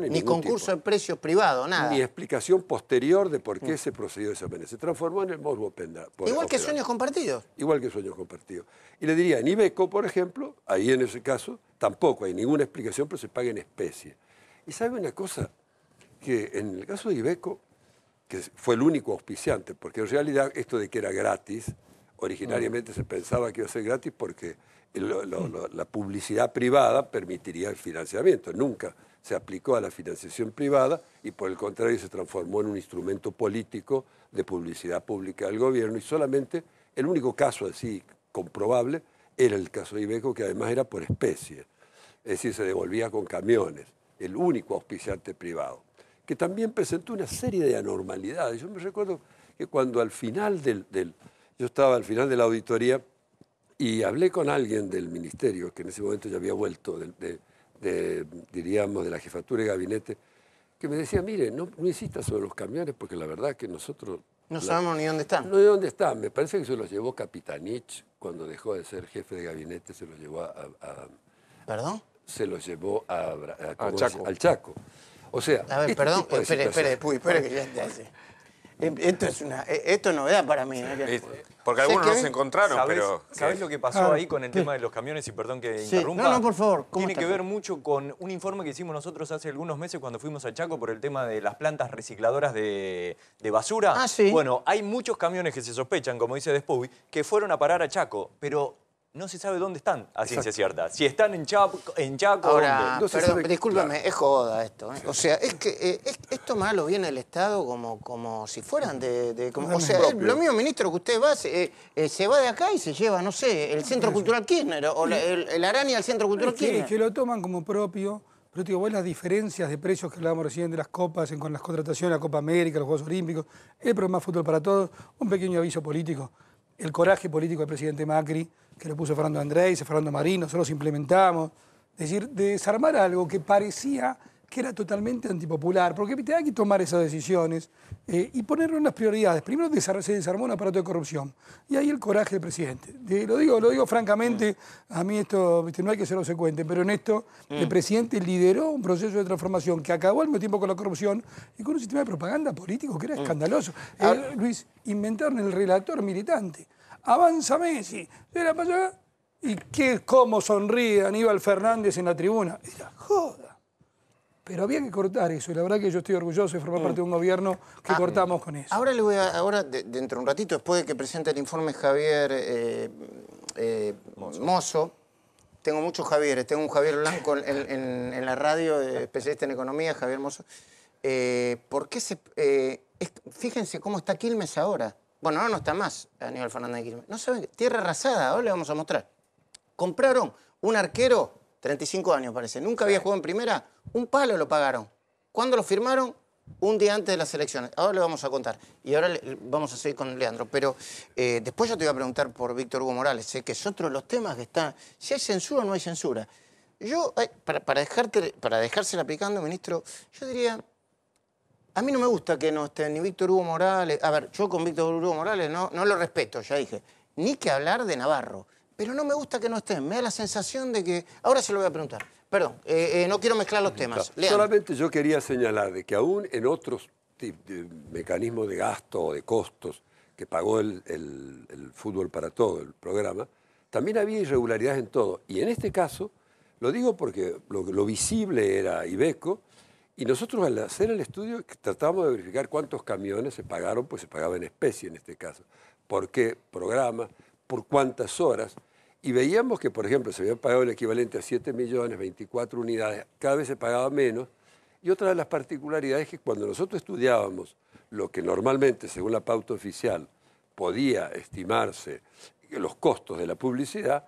ni concurso de precios privado, nada. Ni explicación posterior de por qué se procedió de esa manera. Se transformó en el modus operandi. Igual que Sueños Compartidos. Igual que Sueños Compartidos. Y le diría, en Iveco, por ejemplo, ahí en ese caso, tampoco hay ninguna explicación, pero se paga en especie. Y sabe una cosa, que en el caso de Iveco, que fue el único auspiciante, porque en realidad esto de que era gratis, originariamente se pensaba que iba a ser gratis porque la publicidad privada permitiría el financiamiento. Nunca se aplicó a la financiación privada y por el contrario se transformó en un instrumento político de publicidad pública del gobierno y solamente el único caso así comprobable era el caso de Iveco, que además era por especie. Es decir, se devolvía con camiones, el único auspiciante privado, que también presentó una serie de anormalidades. Yo me recuerdo que cuando al final yo estaba al final de la auditoría y hablé con alguien del ministerio, que en ese momento ya había vuelto, diríamos, de la jefatura de gabinete, que me decía, mire, no insista sobre los camiones porque la verdad que nosotros... No sabemos ni dónde están. No de dónde están. Me parece que se los llevó Capitanich cuando dejó de ser jefe de gabinete, se los llevó ¿Perdón? Se los llevó Chaco. Al Chaco. O sea... A ver, perdón, espere, que ya te hace. Esto es novedad para mí. Porque algunos no se encontraron, pero... ¿Sabés lo que pasó ahí con el tema de los camiones? Y perdón que interrumpa. No, por favor. Tiene que ver mucho con un informe que hicimos nosotros hace algunos meses cuando fuimos a Chaco por el tema de las plantas recicladoras de basura. Ah, sí. Bueno, hay muchos camiones que se sospechan, como dice Despuy, que fueron a parar a Chaco, pero no se sabe dónde están, a ciencia cierta. Si están en Chaco, ahora, ¿dónde? perdón, discúlpame, es joda esto. O sea, es que esto malo viene del Estado como si fueran o sea, lo mismo, ministro, que usted va, se va de acá y se lleva, no sé, el Centro Cultural Kirchner o el Araña del Centro Cultural Kirchner. Que lo toman como propio. Pero digo, vos las diferencias de precios que hablábamos recién de las copas, con las contrataciones, la Copa América, los Juegos Olímpicos, el programa Fútbol para Todos, un pequeño aviso político. El coraje político del presidente Macri, que lo puso Fernando Andrés, Fernando Marín, nosotros implementamos. Es decir, de desarmar algo que parecía que era totalmente antipopular, porque hay que tomar esas decisiones y ponerlo en las prioridades. Primero se desarmó un aparato de corrupción, y ahí el coraje del presidente. Lo digo francamente, a mí esto no hay que ser obsecuente, pero en esto el presidente lideró un proceso de transformación que acabó al mismo tiempo con la corrupción y con un sistema de propaganda político que era escandaloso. Luis, inventaron el relator militante. Avanza Messi, se la pasó acá, y cómo sonríe Aníbal Fernández en la tribuna. Era joda. Pero había que cortar eso, y la verdad que yo estoy orgulloso de formar parte de un gobierno que cortamos con eso. Ahora dentro de un ratito, después de que presente el informe Javier Mozo, tengo muchos Javieres. Tengo un Javier Blanco en la radio, especialista en economía, Javier Mozo. ¿Por qué fíjense cómo está Quilmes ahora? Bueno, ahora no está más Aníbal Fernández de Quilmes. No saben, tierra arrasada, ahora le vamos a mostrar. Compraron un arquero, 35 años parece, nunca había jugado en primera, un palo lo pagaron. ¿Cuándo lo firmaron? Un día antes de las elecciones. Ahora le vamos a contar. Y ahora vamos a seguir con Leandro. Pero después yo te voy a preguntar por Víctor Hugo Morales, que es otro de los temas que está... Si hay censura o no hay censura. Yo, para dejársela aplicando, ministro, yo diría... A mí no me gusta que no esté ni Víctor Hugo Morales... A ver, yo con Víctor Hugo Morales no lo respeto, ya dije. Ni que hablar de Navarro. Pero no me gusta que no estén. Me da la sensación de que... Ahora se lo voy a preguntar. Perdón, no quiero mezclar los temas. No, solamente yo quería señalar de que aún en otros mecanismos de gasto o de costos que pagó el Fútbol para Todo, el programa, también había irregularidades en todo. Y en este caso, lo digo porque lo visible era Iveco, y nosotros al hacer el estudio tratábamos de verificar cuántos camiones se pagaron, pues se pagaba en especie en este caso, por qué programa, por cuántas horas, y veíamos que, por ejemplo, se habían pagado el equivalente a 7 millones, 24 unidades, cada vez se pagaba menos, y otra de las particularidades es que cuando nosotros estudiábamos lo que normalmente, según la pauta oficial, podía estimarse los costos de la publicidad,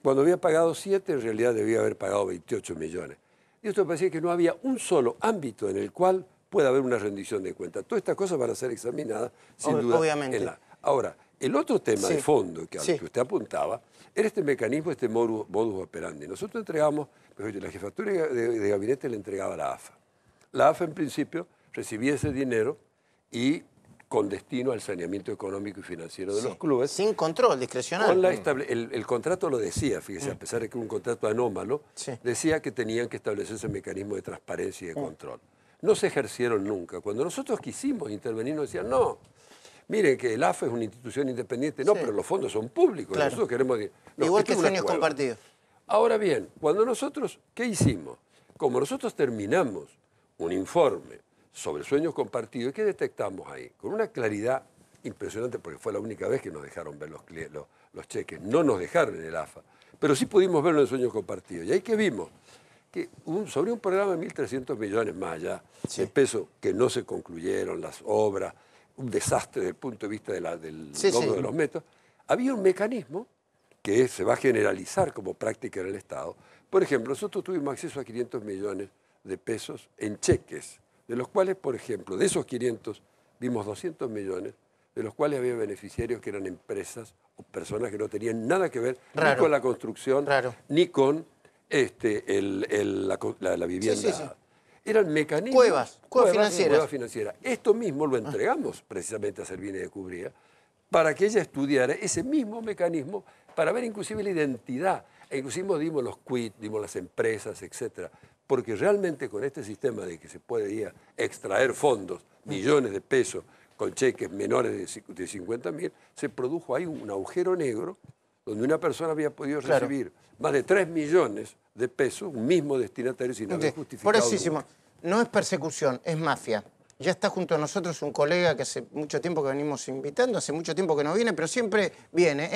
cuando había pagado 7, en realidad debía haber pagado 28 millones. Y esto parecía que no había un solo ámbito en el cual pueda haber una rendición de cuentas. Todas estas cosas van a ser examinadas, sin duda. Obviamente. Ahora, el otro tema de fondo que usted apuntaba era este mecanismo, este modus operandi. Nosotros entregamos, la jefatura de gabinete le entregaba a la AFA. La AFA, en principio, recibía ese dinero y con destino al saneamiento económico y financiero de los clubes. Sin control discrecional. El contrato lo decía, fíjese, a pesar de que era un contrato anómalo, decía que tenían que establecerse mecanismos de transparencia y de control. No se ejercieron nunca. Cuando nosotros quisimos intervenir, nos decían, no, miren que el AFA es una institución independiente. No, pero los fondos son públicos. Claro. Nosotros queremos... Igual que sueños compartidos. Ahora bien, cuando nosotros, ¿qué hicimos? Como nosotros terminamos un informe sobre sueños compartidos, ¿qué detectamos ahí? Con una claridad impresionante, porque fue la única vez que nos dejaron ver los cheques. No nos dejaron en el AFA, pero sí pudimos verlo en sueños compartidos. Y ahí que vimos que sobre un programa de 1.300 millones más allá de pesos que no se concluyeron, las obras, un desastre desde el punto de vista del logro de los métodos, había un mecanismo que se va a generalizar como práctica en el Estado. Por ejemplo, nosotros tuvimos acceso a 500 millones de pesos en cheques, de los cuales, por ejemplo, de esos 500, vimos 200 millones, de los cuales había beneficiarios que eran empresas o personas que no tenían nada que ver ni con la construcción, ni con la vivienda. Eran mecanismos... Cuevas financieras. Esto mismo lo entregamos precisamente a Servini de Cubría para que ella estudiara ese mismo mecanismo para ver inclusive la identidad. E inclusive dimos los quit, dimos las empresas, etcétera. Porque realmente con este sistema de que se puede extraer fondos, millones de pesos, con cheques menores de 50.000, se produjo ahí un agujero negro donde una persona había podido recibir más de 3 millones de pesos, un mismo destinatario sin haber justificado. Por eso, no es persecución, es mafia. Ya está junto a nosotros un colega que hace mucho tiempo que venimos invitando, hace mucho tiempo que no viene, pero siempre viene.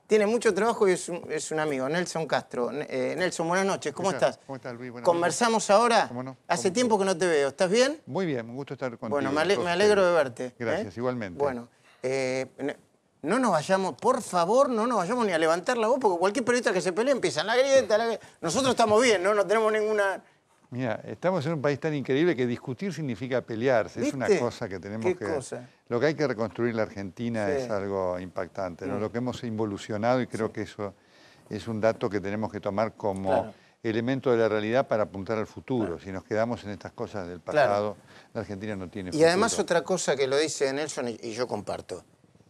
Tiene mucho trabajo y es un amigo, Nelson Castro. Nelson, buenas noches, ¿cómo estás? ¿Cómo estás, Luis? ¿Conversamos ahora? ¿Cómo no? Hace tiempo que no te veo, ¿estás bien? Muy bien, un gusto estar contigo. Bueno, me alegro de verte. Gracias, igualmente. Bueno, no nos vayamos, por favor, no nos vayamos ni a levantar la voz, porque cualquier periodista que se pelee empieza la grieta. Nosotros estamos bien, ¿no? No tenemos ninguna... Mira, estamos en un país tan increíble que discutir significa pelearse. ¿Viste? Es una cosa que tenemos ¿Qué cosa? Lo que hay que reconstruir la Argentina es algo impactante, ¿no? Lo que hemos involucionado, y creo que eso es un dato que tenemos que tomar como elemento de la realidad para apuntar al futuro. Si nos quedamos en estas cosas del pasado, la Argentina no tiene futuro. Y además otra cosa que lo dice Nelson y yo comparto.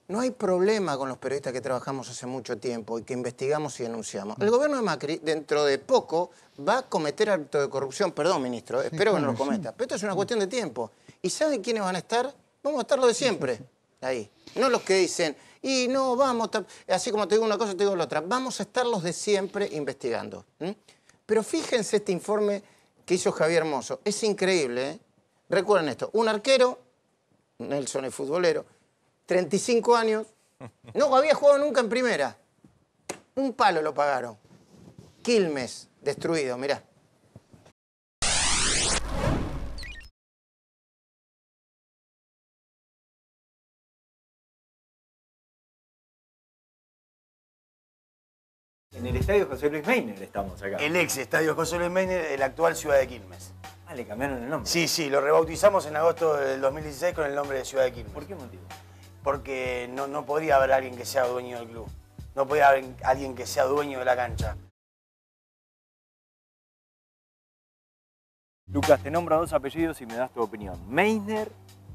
No hay problema con los periodistas que trabajamos hace mucho tiempo y que investigamos y denunciamos. El gobierno de Macri, dentro de poco, va a cometer acto de corrupción. Perdón, ministro, espero que no lo cometa. Pero esto es una cuestión de tiempo. ¿Y saben quiénes van a estar? Vamos a estar los de siempre, ahí. No los que dicen, y no, vamos, así como te digo una cosa, te digo la otra. Vamos a estar los de siempre investigando. Pero fíjense este informe que hizo Javier Mozo. Es increíble, ¿eh? Recuerden esto. Un arquero, Nelson es futbolero, 35 años, no había jugado nunca en primera. Un palo lo pagaron. Quilmes, destruido, mirá. En el estadio José Luis Meiner estamos acá. El ex estadio José Luis Meiner, el actual Ciudad de Quilmes. Ah, le cambiaron el nombre. Sí, sí, lo rebautizamos en agosto del 2016 con el nombre de Ciudad de Quilmes. ¿Por qué motivo? Porque no podría haber alguien que sea dueño del club. No podría haber alguien que sea dueño de la cancha. Lucas, te nombro 2 apellidos y me das tu opinión. Meiner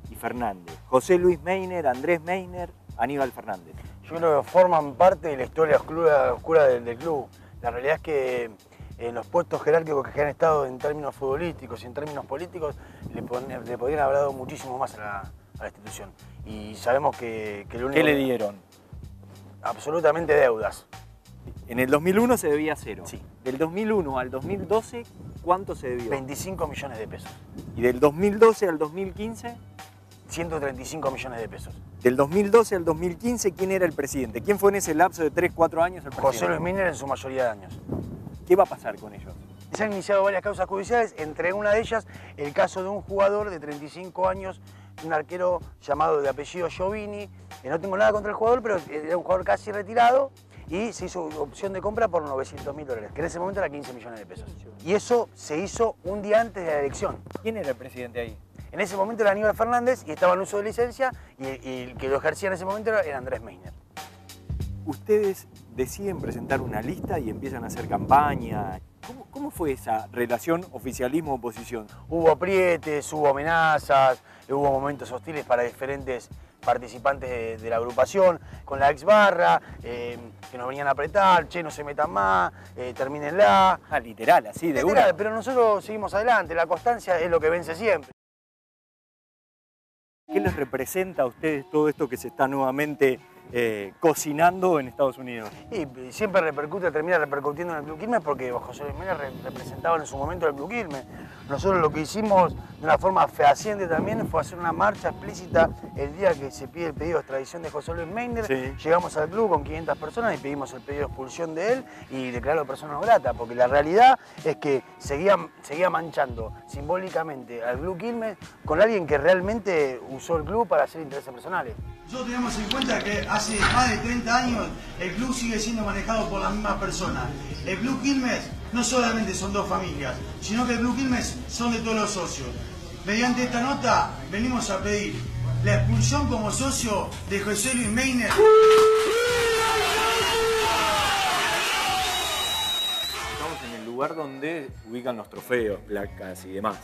y Fernández. José Luis Meiner, Andrés Meiner, Aníbal Fernández. Yo creo que forman parte de la historia oscura del club. La realidad es que en los puestos jerárquicos que han estado en términos futbolísticos y en términos políticos le podrían haber dado muchísimo más a la institución. Y sabemos que lo único... ¿Qué le dieron? Absolutamente deudas. En el 2001 se debía 0. Sí. Del 2001 al 2012, ¿cuánto se debió? 25 millones de pesos. ¿Y del 2012 al 2015? 135 millones de pesos. Del 2012 al 2015, ¿quién era el presidente? ¿Quién fue en ese lapso de 3-4 años el presidente? José Luis Meiner en su mayoría de años. ¿Qué va a pasar con ellos? Se han iniciado varias causas judiciales, entre una de ellas el caso de un jugador de 35 años, un arquero llamado de apellido Giovini. No tengo nada contra el jugador, pero era un jugador casi retirado y se hizo opción de compra por $900.000, que en ese momento era 15 millones de pesos. Y eso se hizo un día antes de la elección. ¿Quién era el presidente ahí? En ese momento era Aníbal Fernández y estaba en uso de licencia y el que lo ejercía en ese momento era Andrés Meiner. Ustedes deciden presentar una lista y empiezan a hacer campaña. ¿Cómo fue esa relación oficialismo-oposición? Hubo aprietes, hubo amenazas, hubo momentos hostiles para diferentes participantes de la agrupación, con la ex barra, que nos venían a apretar, che, no se metan más, termínenla. Ah, literal, así de literal, una. pero nosotros seguimos adelante, la constancia es lo que vence siempre. ¿Qué les representa a ustedes todo esto que se está nuevamente cocinando en Estados Unidos? Y siempre termina repercutiendo en el Club Quilmes porque José Luis Meiner representaba en su momento el Club Quilmes. Nosotros lo que hicimos de una forma fehaciente también fue hacer una marcha explícita el día que se pide el pedido de extradición de José Luis Meiner. Sí. Llegamos al club con 500 personas y pedimos el pedido de expulsión de él y declararlo persona no grata, porque la realidad es que seguía manchando simbólicamente al Club Quilmes con alguien que realmente usó el club para hacer intereses personales. Nosotros tenemos en cuenta que hace más de 30 años el club sigue siendo manejado por las mismas personas. El Club Quilmes no solamente son 2 familias, sino que el Club Quilmes son de todos los socios. Mediante esta nota venimos a pedir la expulsión como socio de José Luis Meiner. Estamos en el lugar donde ubican los trofeos, placas y demás.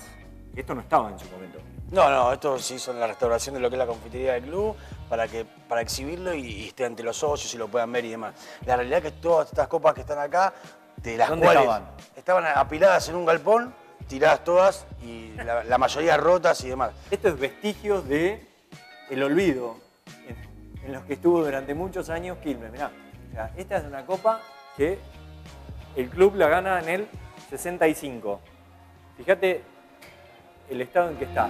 Esto no estaba en su momento. No, esto se hizo en la restauración de lo que es la confitería del club para exhibirlo y esté ante los socios y lo puedan ver y demás. La realidad es que todas estas copas que están acá, de las ¿Dónde cuales estaban? estaban apiladas en un galpón, tiradas todas y la mayoría rotas y demás. Esto es vestigios de el olvido en los que estuvo durante muchos años Quilmes. Mirá, o sea, esta es una copa que el club la gana en el 65. Fíjate el estado en que está.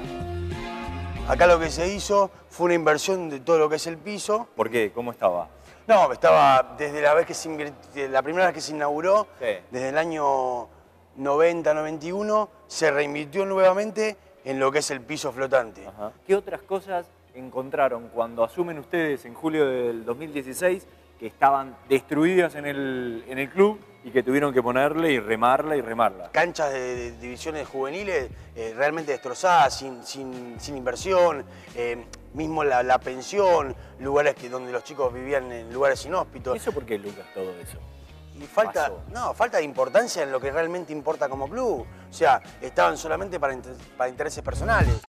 Acá lo que se hizo fue una inversión de todo lo que es el piso. ¿Por qué? ¿Cómo estaba? No, estaba desde la primera vez que se inauguró, Sí. desde el año 90-91, se reinvirtió nuevamente en lo que es el piso flotante. Ajá. ¿Qué otras cosas encontraron cuando asumen ustedes en julio del 2016 que estaban destruidas en el club y que tuvieron que ponerle y remarla? Canchas de divisiones juveniles realmente destrozadas, sin inversión, mismo la pensión, lugares donde los chicos vivían en lugares inhóspitos. ¿Y eso por qué, Lucas, todo eso? Y falta de importancia en lo que realmente importa como club. O sea, estaban solamente para intereses personales.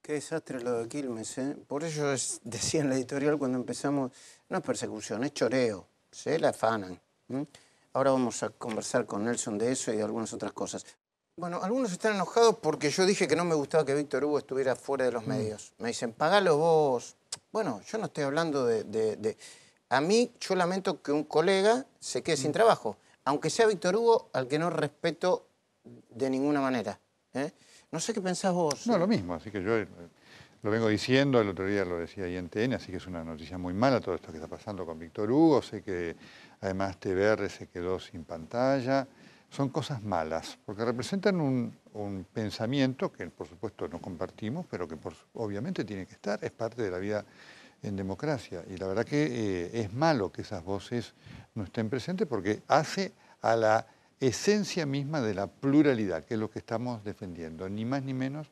Qué desastre lo de Quilmes, ¿eh? Por eso decía en la editorial cuando empezamos, no es persecución, es choreo, se la afanan. Ahora vamos a conversar con Nelson de eso y de algunas otras cosas. Bueno, algunos están enojados porque yo dije que no me gustaba que Víctor Hugo estuviera fuera de los medios. Me dicen, pagalo vos. Bueno, yo no estoy hablando de... A mí, yo lamento que un colega se quede sin trabajo, aunque sea Víctor Hugo, al que no respeto de ninguna manera, ¿eh? No sé qué pensás vos. No, lo mismo. Así que yo Lo vengo diciendo, el otro día lo decía ahí en TN, así que es una noticia muy mala todo esto que está pasando con Víctor Hugo. Sé que además TVR se quedó sin pantalla. Son cosas malas, porque representan un pensamiento que por supuesto no compartimos, pero que obviamente tiene que estar, es parte de la vida en democracia. Y la verdad que es malo que esas voces no estén presentes porque hace a la esencia misma de la pluralidad, que es lo que estamos defendiendo, ni más ni menos,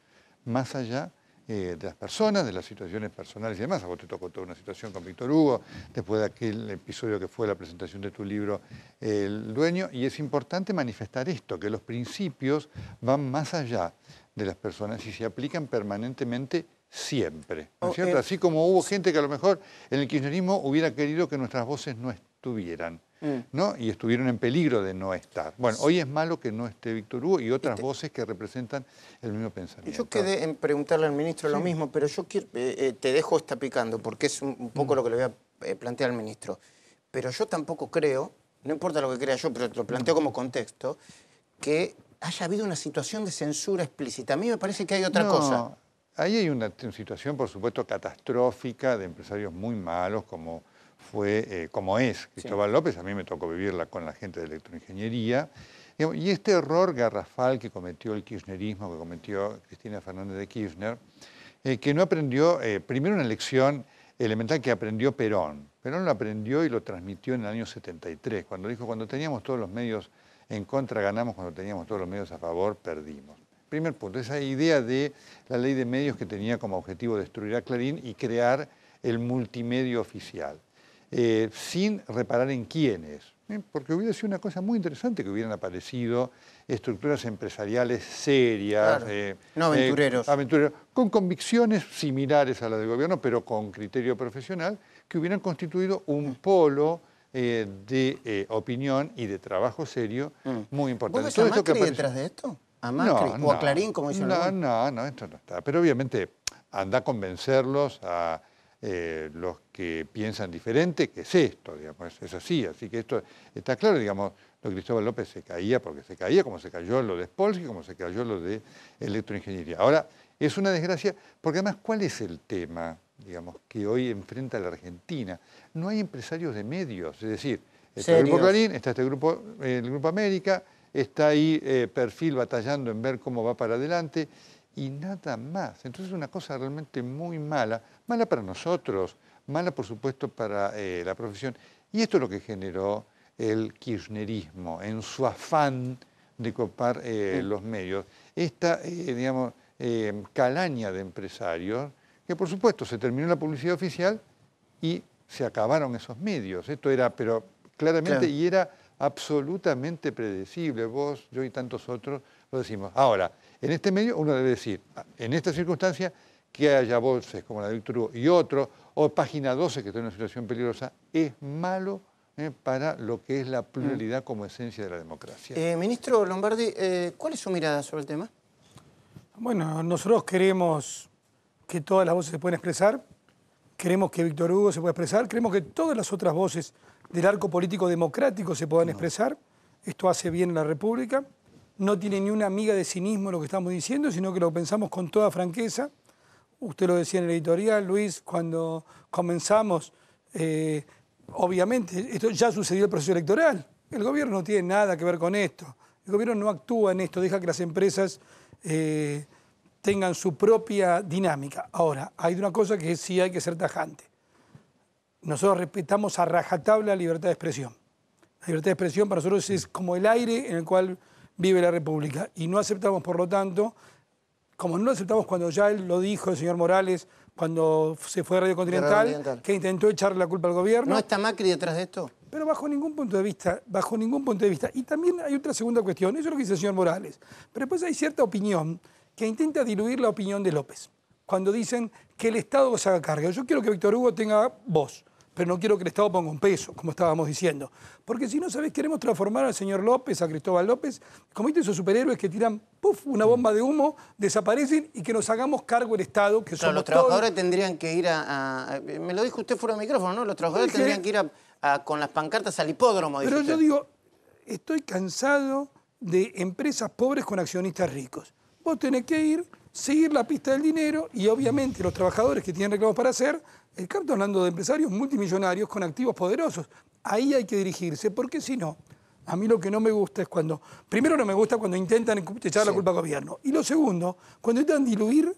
más allá de las personas, de las situaciones personales y demás. A vos te tocó toda una situación con Víctor Hugo, después de aquel episodio que fue la presentación de tu libro El Dueño, y es importante manifestar esto, que los principios van más allá de las personas y se aplican permanentemente siempre, ¿no es cierto? Así como hubo gente que a lo mejor en el kirchnerismo hubiera querido que nuestras voces no estuvieran, ¿no? Y estuvieron en peligro de no estar. Bueno, hoy es malo que no esté Víctor Hugo y otras voces que representan el mismo pensamiento. Yo quedé en preguntarle al ministro lo mismo, pero yo quiero, te dejo esta picando, porque es un poco lo que le voy a plantear al ministro. Pero yo tampoco creo, no importa lo que crea yo, pero te lo planteo como contexto, que haya habido una situación de censura explícita. A mí me parece que hay otra cosa. Ahí hay una situación, por supuesto, catastrófica de empresarios muy malos, como es Cristóbal López. A mí me tocó vivirla con la gente de electroingeniería. Y este error garrafal que cometió el kirchnerismo, que cometió Cristina Fernández de Kirchner, que no aprendió, primero una lección elemental que aprendió Perón. Perón lo aprendió y lo transmitió en el año 73, cuando dijo, cuando teníamos todos los medios en contra, ganamos, cuando teníamos todos los medios a favor, perdimos. Primer punto, esa idea de la ley de medios que tenía como objetivo destruir a Clarín y crear el multimedio oficial, sin reparar en quiénes, porque hubiera sido una cosa muy interesante que hubieran aparecido estructuras empresariales serias, no aventureros. Con convicciones similares a las del gobierno, pero con criterio profesional, que hubieran constituido un polo de opinión y de trabajo serio muy importante. ¿Vos ves a Macri detrás de esto? ¿A Macri o a Clarín, como dicen los? No, esto no está. Pero obviamente anda a convencerlos a los que piensan diferente, que es esto, digamos, es así. Así que esto está claro, digamos, lo de Cristóbal López se caía porque se caía, como se cayó lo de Spolsky, como se cayó lo de electroingeniería. Ahora, es una desgracia, porque además, ¿cuál es el tema, digamos, que hoy enfrenta la Argentina? No hay empresarios de medios, es decir, está el Grupo Clarín, está el Grupo América, está ahí Perfil batallando en ver cómo va para adelante y nada más. Entonces es una cosa realmente muy mala, mala para nosotros, mala por supuesto para la profesión. Y esto es lo que generó el kirchnerismo en su afán de copar los medios. Esta, digamos, calaña de empresarios, que por supuesto se terminó la publicidad oficial y se acabaron esos medios. Esto era, pero claramente, y era absolutamente predecible. Vos, yo y tantos otros lo decimos. Ahora, en este medio uno debe decir, en esta circunstancia, que haya voces como la de Víctor Hugo y otro, o Página 12, que está en una situación peligrosa, es malo para lo que es la pluralidad como esencia de la democracia. Ministro Lombardi, ¿cuál es su mirada sobre el tema? Bueno, nosotros queremos que todas las voces se puedan expresar, queremos que Víctor Hugo se pueda expresar, queremos que todas las otras voces del arco político democrático se puedan expresar. Esto hace bien a la República. No tiene ni una miga de cinismo lo que estamos diciendo, sino que lo pensamos con toda franqueza. Usted lo decía en el editorial, Luis, cuando comenzamos, obviamente, esto ya sucedió el proceso electoral. El gobierno no tiene nada que ver con esto. El gobierno no actúa en esto, deja que las empresas tengan su propia dinámica. Ahora, hay una cosa que sí hay que ser tajante. Nosotros respetamos a rajatabla la libertad de expresión. La libertad de expresión para nosotros es como el aire en el cual vive la República. Y no aceptamos, por lo tanto, como no lo aceptamos cuando ya él lo dijo, el señor Morales, cuando se fue a Radio Continental, que intentó echarle la culpa al gobierno. ¿No está Macri detrás de esto? Pero bajo ningún punto de vista, bajo ningún punto de vista. Y también hay otra segunda cuestión, eso es lo que dice el señor Morales. Pero después hay cierta opinión que intenta diluir la opinión de López, cuando dicen que el Estado se haga cargo. Yo quiero que Víctor Hugo tenga voz, pero no quiero que el Estado ponga un peso, como estábamos diciendo. Porque si no, ¿sabés? Queremos transformar al señor López, a Cristóbal López, como viste esos superhéroes que tiran una bomba de humo, desaparecen y que nos hagamos cargo el Estado, que somos los trabajadores tendrían que ir me lo dijo usted fuera de micrófono, ¿no? Los trabajadores tendrían que ir con las pancartas al hipódromo. Pero yo digo, estoy cansado de empresas pobres con accionistas ricos. Vos tenés que ir seguir la pista del dinero y obviamente los trabajadores que tienen reclamos para hacer, estamos hablando de empresarios multimillonarios con activos poderosos. Ahí hay que dirigirse, porque si no, a mí lo que no me gusta es cuando, primero no me gusta cuando intentan echar la culpa al gobierno, y lo segundo, cuando intentan diluir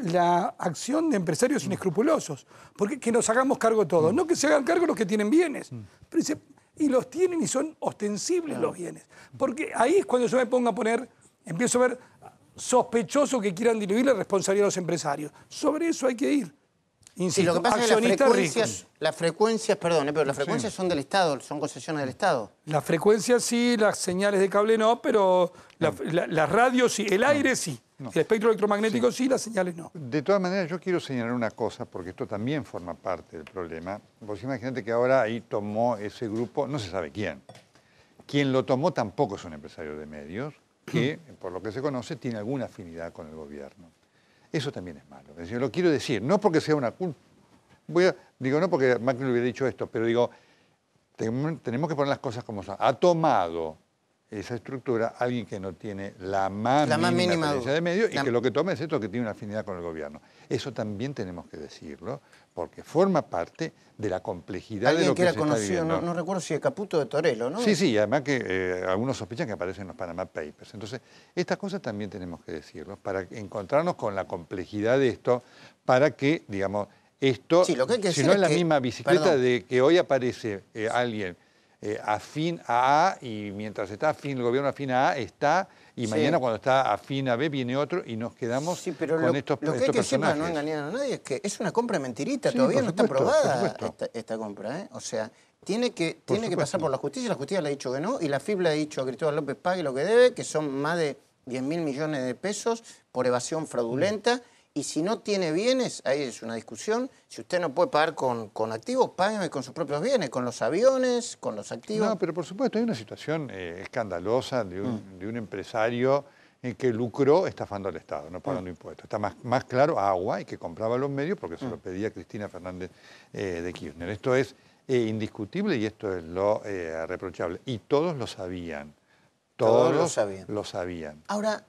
la acción de empresarios inescrupulosos, porque que nos hagamos cargo todos, no que se hagan cargo los que tienen bienes, y los tienen y son ostensibles los bienes, porque ahí es cuando yo me pongo a poner, empiezo a ver sospechoso que quieran diluir la responsabilidad de los empresarios. Sobre eso hay que ir. Insisto, sí, lo que pasa es que las frecuencias, perdón, pero las frecuencias Sí. son del Estado, son concesiones del Estado. Las frecuencias sí, las señales de cable no, pero las radios sí, el aire sí. El espectro electromagnético sí, las señales no. De todas maneras, yo quiero señalar una cosa, porque esto también forma parte del problema. Vos imagínate que ahora ahí tomó ese grupo, no se sabe quién. Quien lo tomó tampoco es un empresario de medios, que, por lo que se conoce, tiene alguna afinidad con el gobierno. Eso también es malo. Es decir, lo quiero decir, no porque sea una culpa. Digo, no porque Macri le hubiera dicho esto, pero digo, tenemos que poner las cosas como son. Ha tomado esa estructura alguien que no tiene la más mínima experiencia de medio y que lo que toma es esto, que tiene una afinidad con el gobierno. Eso también tenemos que decirlo, porque forma parte de la complejidad de lo que se está viviendo. No recuerdo si de Caputo o de Torello, ¿no? Sí, sí, además que algunos sospechan que aparecen en los Panama Papers. Entonces, estas cosas también tenemos que decirlo, para encontrarnos con la complejidad de esto, para que, digamos, esto, sí, lo que hay que si decir no es es la que, misma bicicleta perdón, de que hoy aparece alguien afín a A y mientras está afín, el gobierno afín a A está, y sí. mañana cuando está afín a B viene otro y nos quedamos con estos lo que hay que decir para personajes. no engañar a nadie es que es una compra mentirita, Sí, todavía por no está supuesto, aprobada esta compra, ¿eh? O sea, tiene que pasar por la justicia le ha dicho que no, y la FIP le ha dicho a Cristóbal López pague lo que debe, que son más de 10.000 millones de pesos por evasión fraudulenta, y si no tiene bienes, ahí es una discusión, si usted no puede pagar con activos, págueme con sus propios bienes, con los aviones, con los activos. No, pero por supuesto hay una situación escandalosa de un empresario que lucró estafando al Estado, no pagando impuestos. Está más claro Agua, y que compraba los medios porque se lo pedía Cristina Fernández de Kirchner. Esto es indiscutible y esto es lo reprochable. Y todos lo sabían. Todos lo sabían. Ahora,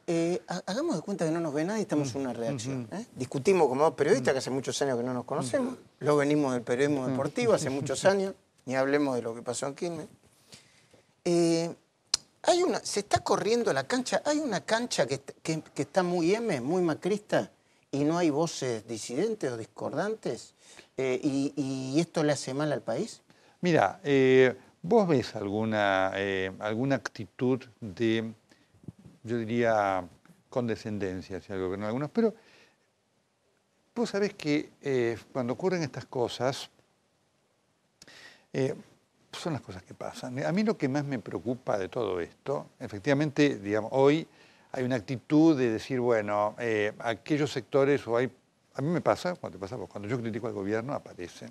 hagamos de cuenta que no nos ve nadie y estamos en una reacción. Discutimos como dos periodistas que hace muchos años que no nos conocemos. Luego venimos del periodismo deportivo hace muchos años. Ni hablemos de lo que pasó en Quilmes. Se está corriendo la cancha. Hay una cancha que está muy muy macrista y no hay voces disidentes o discordantes. ¿Y esto le hace mal al país? Mira, ¿vos ves alguna actitud de, yo diría, condescendencia hacia el gobierno de algunos? Pero vos sabés que cuando ocurren estas cosas, son las cosas que pasan. A mí lo que más me preocupa de todo esto, efectivamente, digamos, hoy hay una actitud de decir, bueno, aquellos sectores, a mí me pasa, cuando yo critico al gobierno, aparecen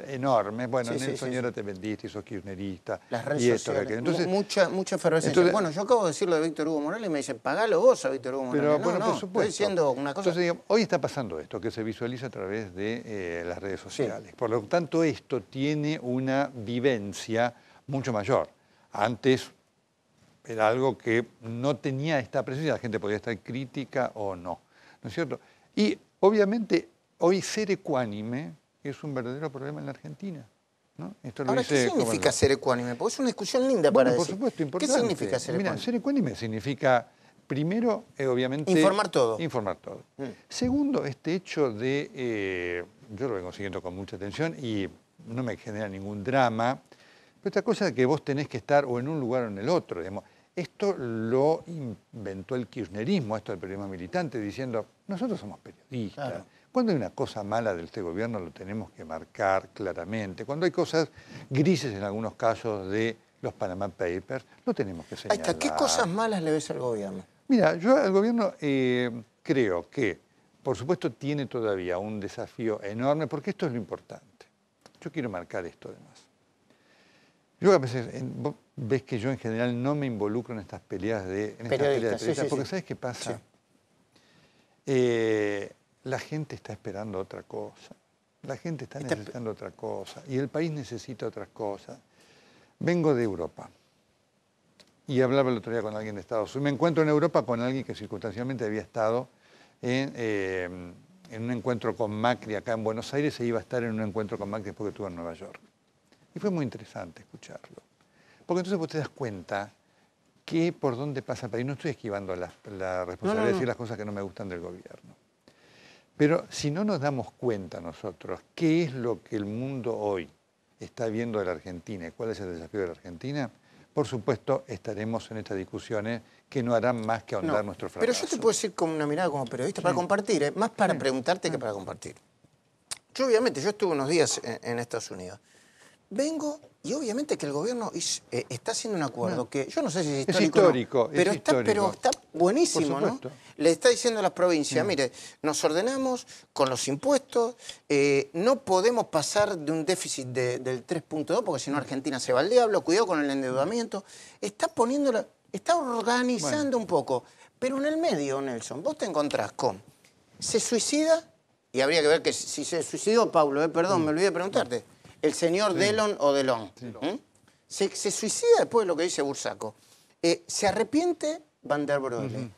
enormes. Bueno, Nelson, ahora te vendiste y sos kirchnerista. Las redes y sociales. Esto, entonces, mucha efervescencia. Bueno, yo acabo de decir lo de Víctor Hugo Morales y me dicen, pagalo vos a Víctor Hugo Morales. Pero, no, bueno, por supuesto. Estoy diciendo una cosa. Entonces, digamos, hoy está pasando esto, que se visualiza a través de las redes sociales. Por lo tanto, esto tiene una vivencia mucho mayor. Antes era algo que no tenía esta presencia, la gente podía estar crítica o no. ¿No es cierto? Y, obviamente, hoy ser ecuánime es un verdadero problema en la Argentina. ¿No? Esto lo Ahora, ¿qué significa ser ecuánime? Porque es una discusión linda para decir. Por supuesto, importante. ¿Qué significa ser ecuánime? Mira, ser ecuánime significa, primero, obviamente... Informar todo. Informar todo. Segundo, este hecho de... yo lo vengo siguiendo con mucha atención y no me genera ningún drama, pero esta cosa de que vos tenés que estar o en un lugar o en el otro, digamos. Esto lo inventó el kirchnerismo, esto del periodismo militante, diciendo, nosotros somos periodistas. Claro. Cuando hay una cosa mala de este gobierno lo tenemos que marcar claramente. Cuando hay cosas grises en algunos casos de los Panama Papers, lo tenemos que señalar. Ahí está. ¿Qué cosas malas le ves al gobierno? Mira, yo al gobierno creo que, por supuesto, tiene todavía un desafío enorme, porque esto es lo importante. Yo quiero marcar esto además. Yo a veces, vos ves que yo en general no me involucro en estas peleas de periodistas, porque ¿sabes qué pasa? La gente está esperando otra cosa. La gente está necesitando otra cosa. Y el país necesita otras cosas. Vengo de Europa. y hablaba el otro día con alguien de Estados Unidos. Me encuentro en Europa con alguien que circunstancialmente había estado en un encuentro con Macri acá en Buenos Aires e iba a estar en un encuentro con Macri después que estuvo en Nueva York. Y fue muy interesante escucharlo. Porque entonces vos te das cuenta que por dónde pasa el país. No estoy esquivando la responsabilidad de decir las cosas que no me gustan del gobierno. Pero si no nos damos cuenta nosotros qué es lo que el mundo hoy está viendo de la Argentina y cuál es el desafío de la Argentina, por supuesto estaremos en estas discusiones que no harán más que ahondar nuestro fracaso. Pero yo te puedo decir con una mirada como periodista para compartir, más para preguntarte que para compartir. Yo obviamente, yo estuve unos días en Estados Unidos. Vengo y obviamente que el gobierno está haciendo un acuerdo que yo no sé si es histórico, pero está buenísimo, ¿no? Le está diciendo a las provincias, mire, nos ordenamos con los impuestos, no podemos pasar de un déficit del 3.2 porque si no Argentina se va al diablo, cuidado con el endeudamiento. Está organizando un poco, pero en el medio, Nelson, vos te encontrás con, se suicida, y habría que ver que si se suicidó, Paulo, perdón, me olvidé de preguntarte, el señor Delon o Delon. Se suicida después de lo que dice Bursaco. Se arrepiente Van der Broele.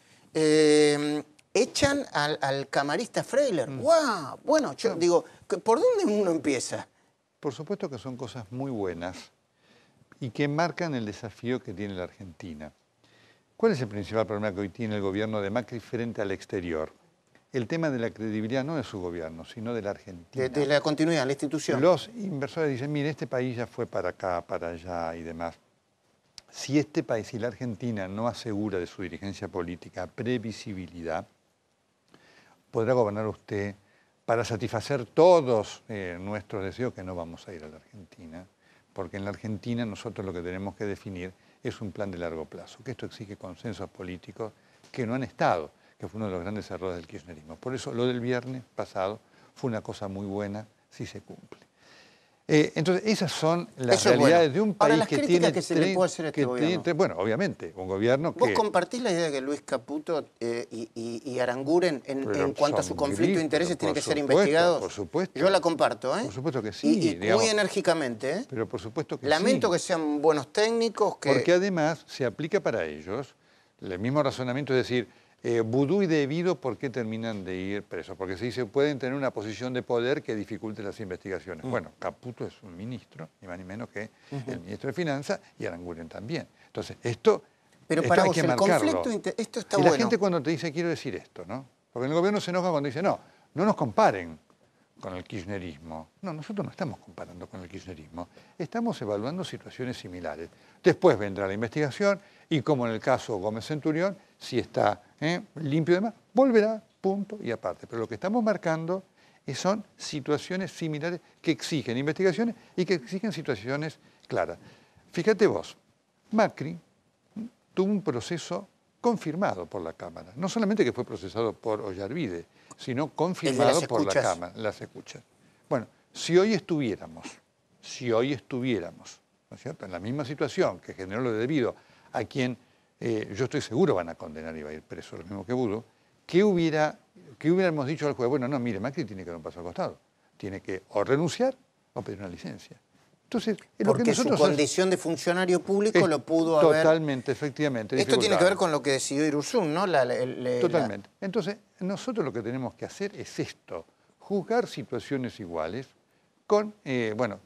Echan al camarista Freiler. ¡Guau! Bueno, yo digo, ¿por dónde uno empieza? Por supuesto que son cosas muy buenas y que marcan el desafío que tiene la Argentina. ¿Cuál es el principal problema que hoy tiene el gobierno de Macri frente al exterior? El tema de la credibilidad no de su gobierno, sino de la Argentina. De la continuidad, la institución. Los inversores dicen, mire, este país ya fue para acá, para allá y demás. Si este país, si la Argentina no asegura de su dirigencia política previsibilidad, podrá gobernar usted para satisfacer todos nuestros deseos, que no vamos a ir a la Argentina, porque en la Argentina nosotros lo que tenemos que definir es un plan de largo plazo, que esto exige consensos políticos que no han estado, que fue uno de los grandes errores del kirchnerismo. Por eso lo del viernes pasado fue una cosa muy buena si se cumple. Entonces, esas son las realidades de un país que tiene... que se le puede hacer a este gobierno. Bueno, obviamente, un gobierno que... ¿Vos compartís la idea de que Luis Caputo y Aranguren, en cuanto a su conflicto de intereses, tiene que ser investigado? Por supuesto. Yo la comparto, ¿eh? Por supuesto que sí. Y muy enérgicamente, ¿eh? Pero por supuesto que Lamento que sean buenos técnicos, que... Porque además se aplica para ellos el mismo razonamiento, es decir, vudú y debido, ¿por qué terminan de ir presos? Porque se dice, pueden tener una posición de poder que dificulte las investigaciones. Bueno, Caputo es un ministro, ni más ni menos que el ministro de Finanzas, y Aranguren también. Entonces, esto para hay vos, que el marcarlo. conflicto, esto está y bueno. La gente cuando te dice, quiero decir esto, ¿no? Porque el gobierno se enoja cuando dice, no nos comparen con el kirchnerismo. No, nosotros no estamos comparando con el kirchnerismo. Estamos evaluando situaciones similares. Después vendrá la investigación y, como en el caso Gómez Centurión, si está limpio y demás, volverá, punto y aparte. Pero lo que estamos marcando son situaciones similares que exigen investigaciones y que exigen situaciones claras. Fíjate vos, Macri tuvo un proceso confirmado por la Cámara. No solamente que fue procesado por Ollarvide, sino confirmado por la Cámara, las escuchas. Bueno, si hoy estuviéramos, ¿no es cierto?, en la misma situación que generó lo debido a quien yo estoy seguro van a condenar y va a ir preso, lo mismo que Budo, ¿qué hubiéramos dicho al juez? Bueno, no, mire, Macri tiene que dar un paso al costado. Tiene que o renunciar o pedir una licencia. Entonces, porque su condición de funcionario público lo pudo haber... Totalmente, efectivamente. Esto tiene que ver con lo que decidió Irurzún, ¿no? Totalmente. Entonces, nosotros lo que tenemos que hacer es esto, juzgar situaciones iguales con,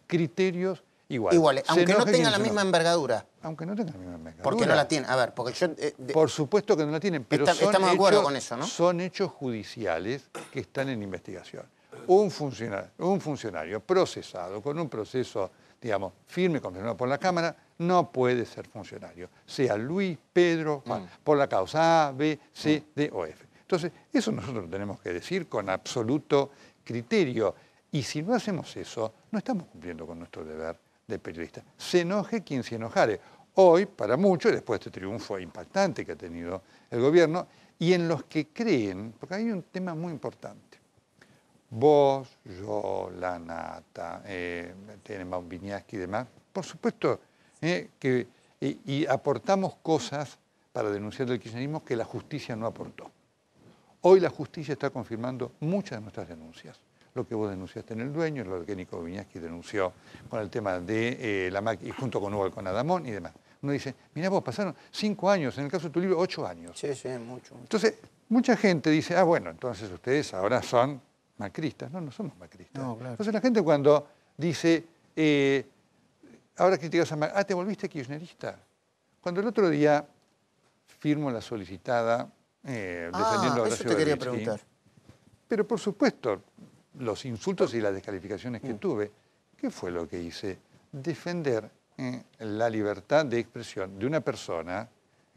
criterios iguales. Aunque no tengan la misma envergadura. Aunque no tengan la misma envergadura. Porque no la tienen. A ver, porque yo... Por supuesto que no la tienen, pero estamos de acuerdo con eso, ¿no? Son hechos judiciales que están en investigación. Un funcionario procesado con un proceso, digamos, firme, confirmado por la Cámara, no puede ser funcionario. Sea Luis, Pedro, Juan, por la causa A, B, C, D o F. Entonces, eso nosotros lo tenemos que decir con absoluto criterio. Y si no hacemos eso, no estamos cumpliendo con nuestro deber de periodista. Se enoje quien se enojare. Hoy, para muchos, después de este triunfo impactante que ha tenido el gobierno, y en los que creen, porque hay un tema muy importante. Vos, yo, la Nata, Tenenbaum, Viñaski y demás, por supuesto y aportamos cosas para denunciar el kirchnerismo que la justicia no aportó. Hoy la justicia está confirmando muchas de nuestras denuncias. Lo que vos denunciaste en El Dueño, lo que Nico Viñaski denunció con el tema de la MAC y junto con Hugo Alconadamón y demás. Uno dice, mirá vos, pasaron 5 años, en el caso de tu libro, 8 años. Sí, sí, mucho. Entonces, mucha gente dice, ah, bueno, entonces ustedes ahora son macristas. No, no somos macristas. No, claro. Entonces la gente cuando dice, ahora criticas a Macri, ah, ¿te volviste kirchnerista? Cuando el otro día firmo la solicitada defendiendo a Horacio eso te quería Berbisky, preguntar. pero por supuesto, los insultos y las descalificaciones que tuve, ¿qué fue lo que hice? Defender la libertad de expresión de una persona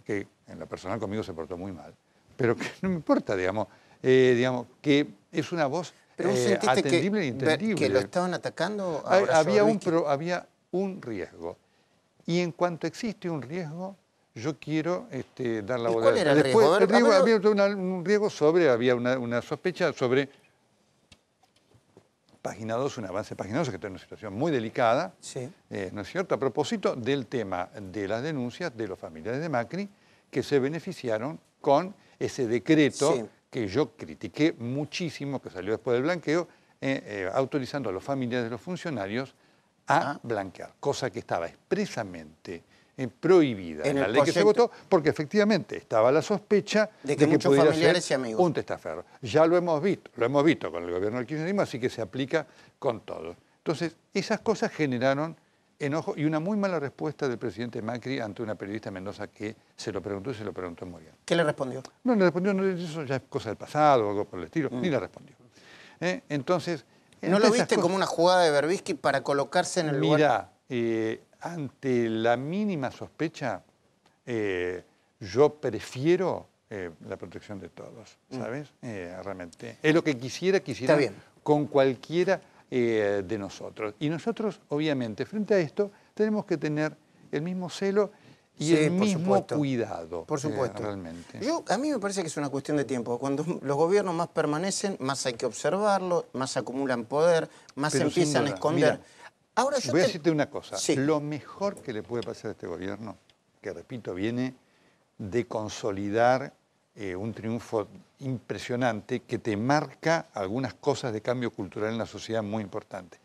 que en lo personal conmigo se portó muy mal, pero que no me importa, digamos, que es una voz ¿Pero vos sentiste atendible e entendible. que lo estaban atacando a Horacio Había un riesgo. Y en cuanto existe un riesgo, yo quiero dar la voz. ¿Cuál era el riesgo? Había un riesgo había una sospecha sobre Página 2, un avance de Página 2, que está en una situación muy delicada, sí. ¿No es cierto? A propósito del tema de las denuncias de los familiares de Macri, que se beneficiaron con ese decreto sí. que yo critiqué muchísimo, que salió después del blanqueo, autorizando a los familiares de los funcionarios a blanquear, cosa que estaba expresamente prohibida en la ley que se votó, porque efectivamente estaba la sospecha de que muchos pudiera familiares ser y amigos. un testaferro. Ya lo hemos visto con el gobierno del kirchnerismo, así que se aplica con todo. Entonces, esas cosas generaron enojo y una muy mala respuesta del presidente Macri ante una periodista de Mendoza que se lo preguntó y se lo preguntó muy bien. ¿Qué le respondió? No, le respondió, no, eso ya es cosa del pasado o algo por el estilo, ni le respondió. Entonces... ¿No lo viste como una jugada de Berbisky para colocarse en el lugar? Mira, ante la mínima sospecha, yo prefiero la protección de todos, ¿sabes? Realmente. Es lo que quisiera con cualquiera de nosotros. Y nosotros, obviamente, frente a esto, tenemos que tener el mismo celo y el mismo cuidado. Por supuesto. Realmente. A mí me parece que es una cuestión de tiempo. Cuando los gobiernos más permanecen, más hay que observarlo, más acumulan poder, más se empiezan a esconder. Mira, ahora voy a decirte una cosa. Sí. Lo mejor que le puede pasar a este gobierno, que repito, viene de consolidar un triunfo impresionante que te marca algunas cosas de cambio cultural en la sociedad muy importantes.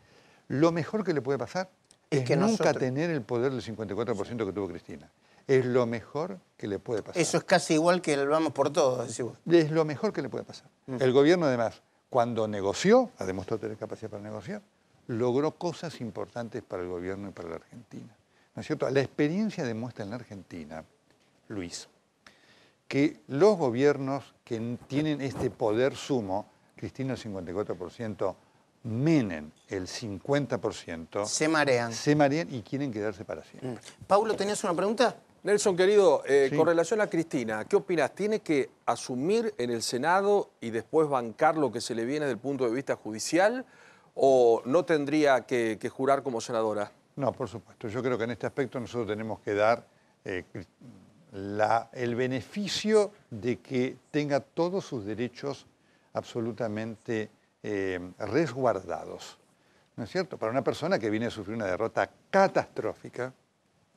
Lo mejor que le puede pasar es que nunca tener el poder del 54% que tuvo Cristina. Es lo mejor que le puede pasar. Eso es casi igual que el vamos por todos, decimos. Es lo mejor que le puede pasar. El gobierno, además, cuando negoció, ha demostrado tener capacidad para negociar, logró cosas importantes para el gobierno y para la Argentina. ¿No es cierto? La experiencia demuestra en la Argentina, Luis, que los gobiernos que tienen este poder sumo, Cristina el 54%, Menem el 50%, se marean y quieren quedarse para siempre. Paulo, ¿tenías una pregunta? Nelson, querido, sí. Con relación a Cristina, ¿qué opinas? ¿Tiene que asumir en el Senado y después bancar lo que se le viene desde el punto de vista judicial o no tendría que jurar como senadora? No, por supuesto. Yo creo que en este aspecto nosotros tenemos que dar el beneficio de que tenga todos sus derechos absolutamente resguardados. ¿No es cierto? Para una persona que viene a sufrir una derrota catastrófica,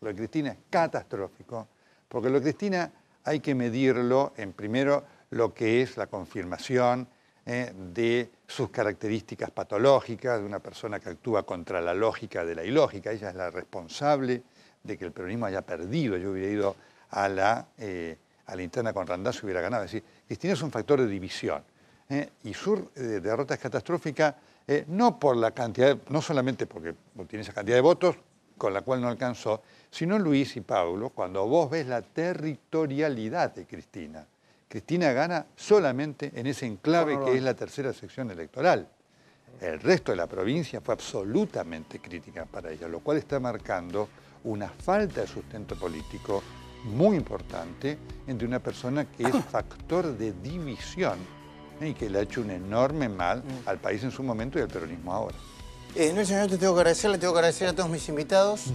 lo de Cristina es catastrófico, porque lo de Cristina hay que medirlo en primero lo que es la confirmación de sus características patológicas, de una persona que actúa contra la lógica de la ilógica. Ella es la responsable de que el peronismo haya perdido. Yo hubiera ido a la interna con Randazzo y hubiera ganado. Es decir, Cristina es un factor de división. Y su derrota es catastrófica no por la cantidad, no solamente porque tiene esa cantidad de votos, con la cual no alcanzó, sino Luis y Paulo, cuando vos ves la territorialidad de Cristina. Cristina gana solamente en ese enclave que es la tercera sección electoral. El resto de la provincia fue absolutamente crítica para ella, lo cual está marcando una falta de sustento político muy importante entre una persona que es factor de división y que le ha hecho un enorme mal al país en su momento y al peronismo ahora. Nelson, yo te tengo que agradecer, le tengo que agradecer a todos mis invitados.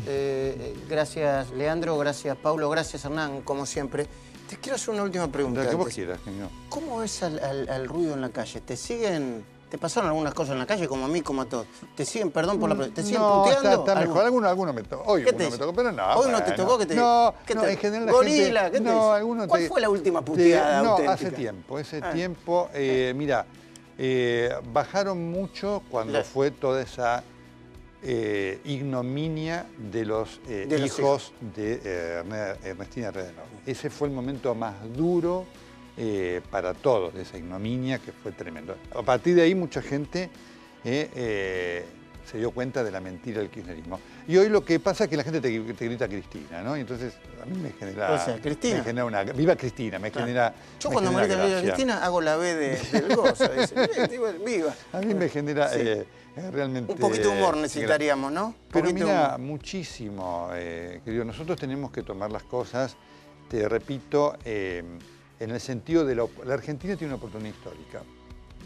Gracias, Leandro, gracias, Paulo, gracias, Hernán, como siempre. Te quiero hacer una última pregunta. La que vos quieras, señor. ¿Cómo ves al ruido en la calle? ¿Te siguen, te pasaron algunas cosas en la calle, como a mí, como a todos? ¿Te siguen, perdón por la pregunta, te siguen puteando? Está mejor, alguno me tocó. Hoy uno me tocó, pero no. ¿Hoy no te tocó? No, en general la Gorila, gente... No, ¿cuál fue la última puteada auténtica? Hace tiempo, mira, bajaron mucho cuando fue toda esa ignominia de los hijos de Ernestina Redenow. Ese fue el momento más duro para todos, de esa ignominia que fue tremendo. A partir de ahí mucha gente se dio cuenta de la mentira del kirchnerismo. Y hoy lo que pasa es que la gente te grita Cristina, ¿no? Y entonces a mí me genera... O sea, Cristina. Me genera una... Viva Cristina, me genera... Yo cuando me gritan Viva Cristina hago la B del gozo. Viva. A mí me genera realmente... Un poquito de humor necesitaríamos, ¿no? Pero mira, muchísimo, querido. Nosotros tenemos que tomar las cosas, te repito, en el sentido de la Argentina tiene una oportunidad histórica.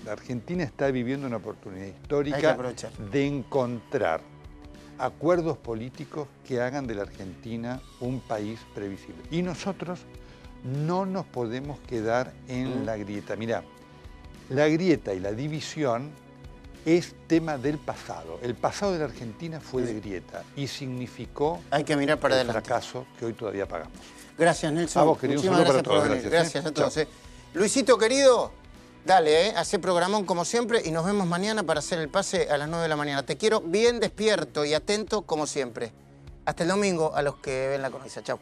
La Argentina está viviendo una oportunidad histórica de encontrar acuerdos políticos que hagan de la Argentina un país previsible. Y nosotros no nos podemos quedar en la grieta. Mirá, la grieta y la división es tema del pasado. El pasado de la Argentina fue de grieta y significó Hay que mirar para el adelante. fracaso que hoy todavía pagamos. Gracias, Nelson. A vos, querido. Muchísimas gracias por venir. Gracias a todos. Luisito, querido, dale, hace programón como siempre y nos vemos mañana para hacer el pase a las 9 de la mañana. Te quiero bien despierto y atento como siempre. Hasta el domingo a los que ven La Cornisa. Chau.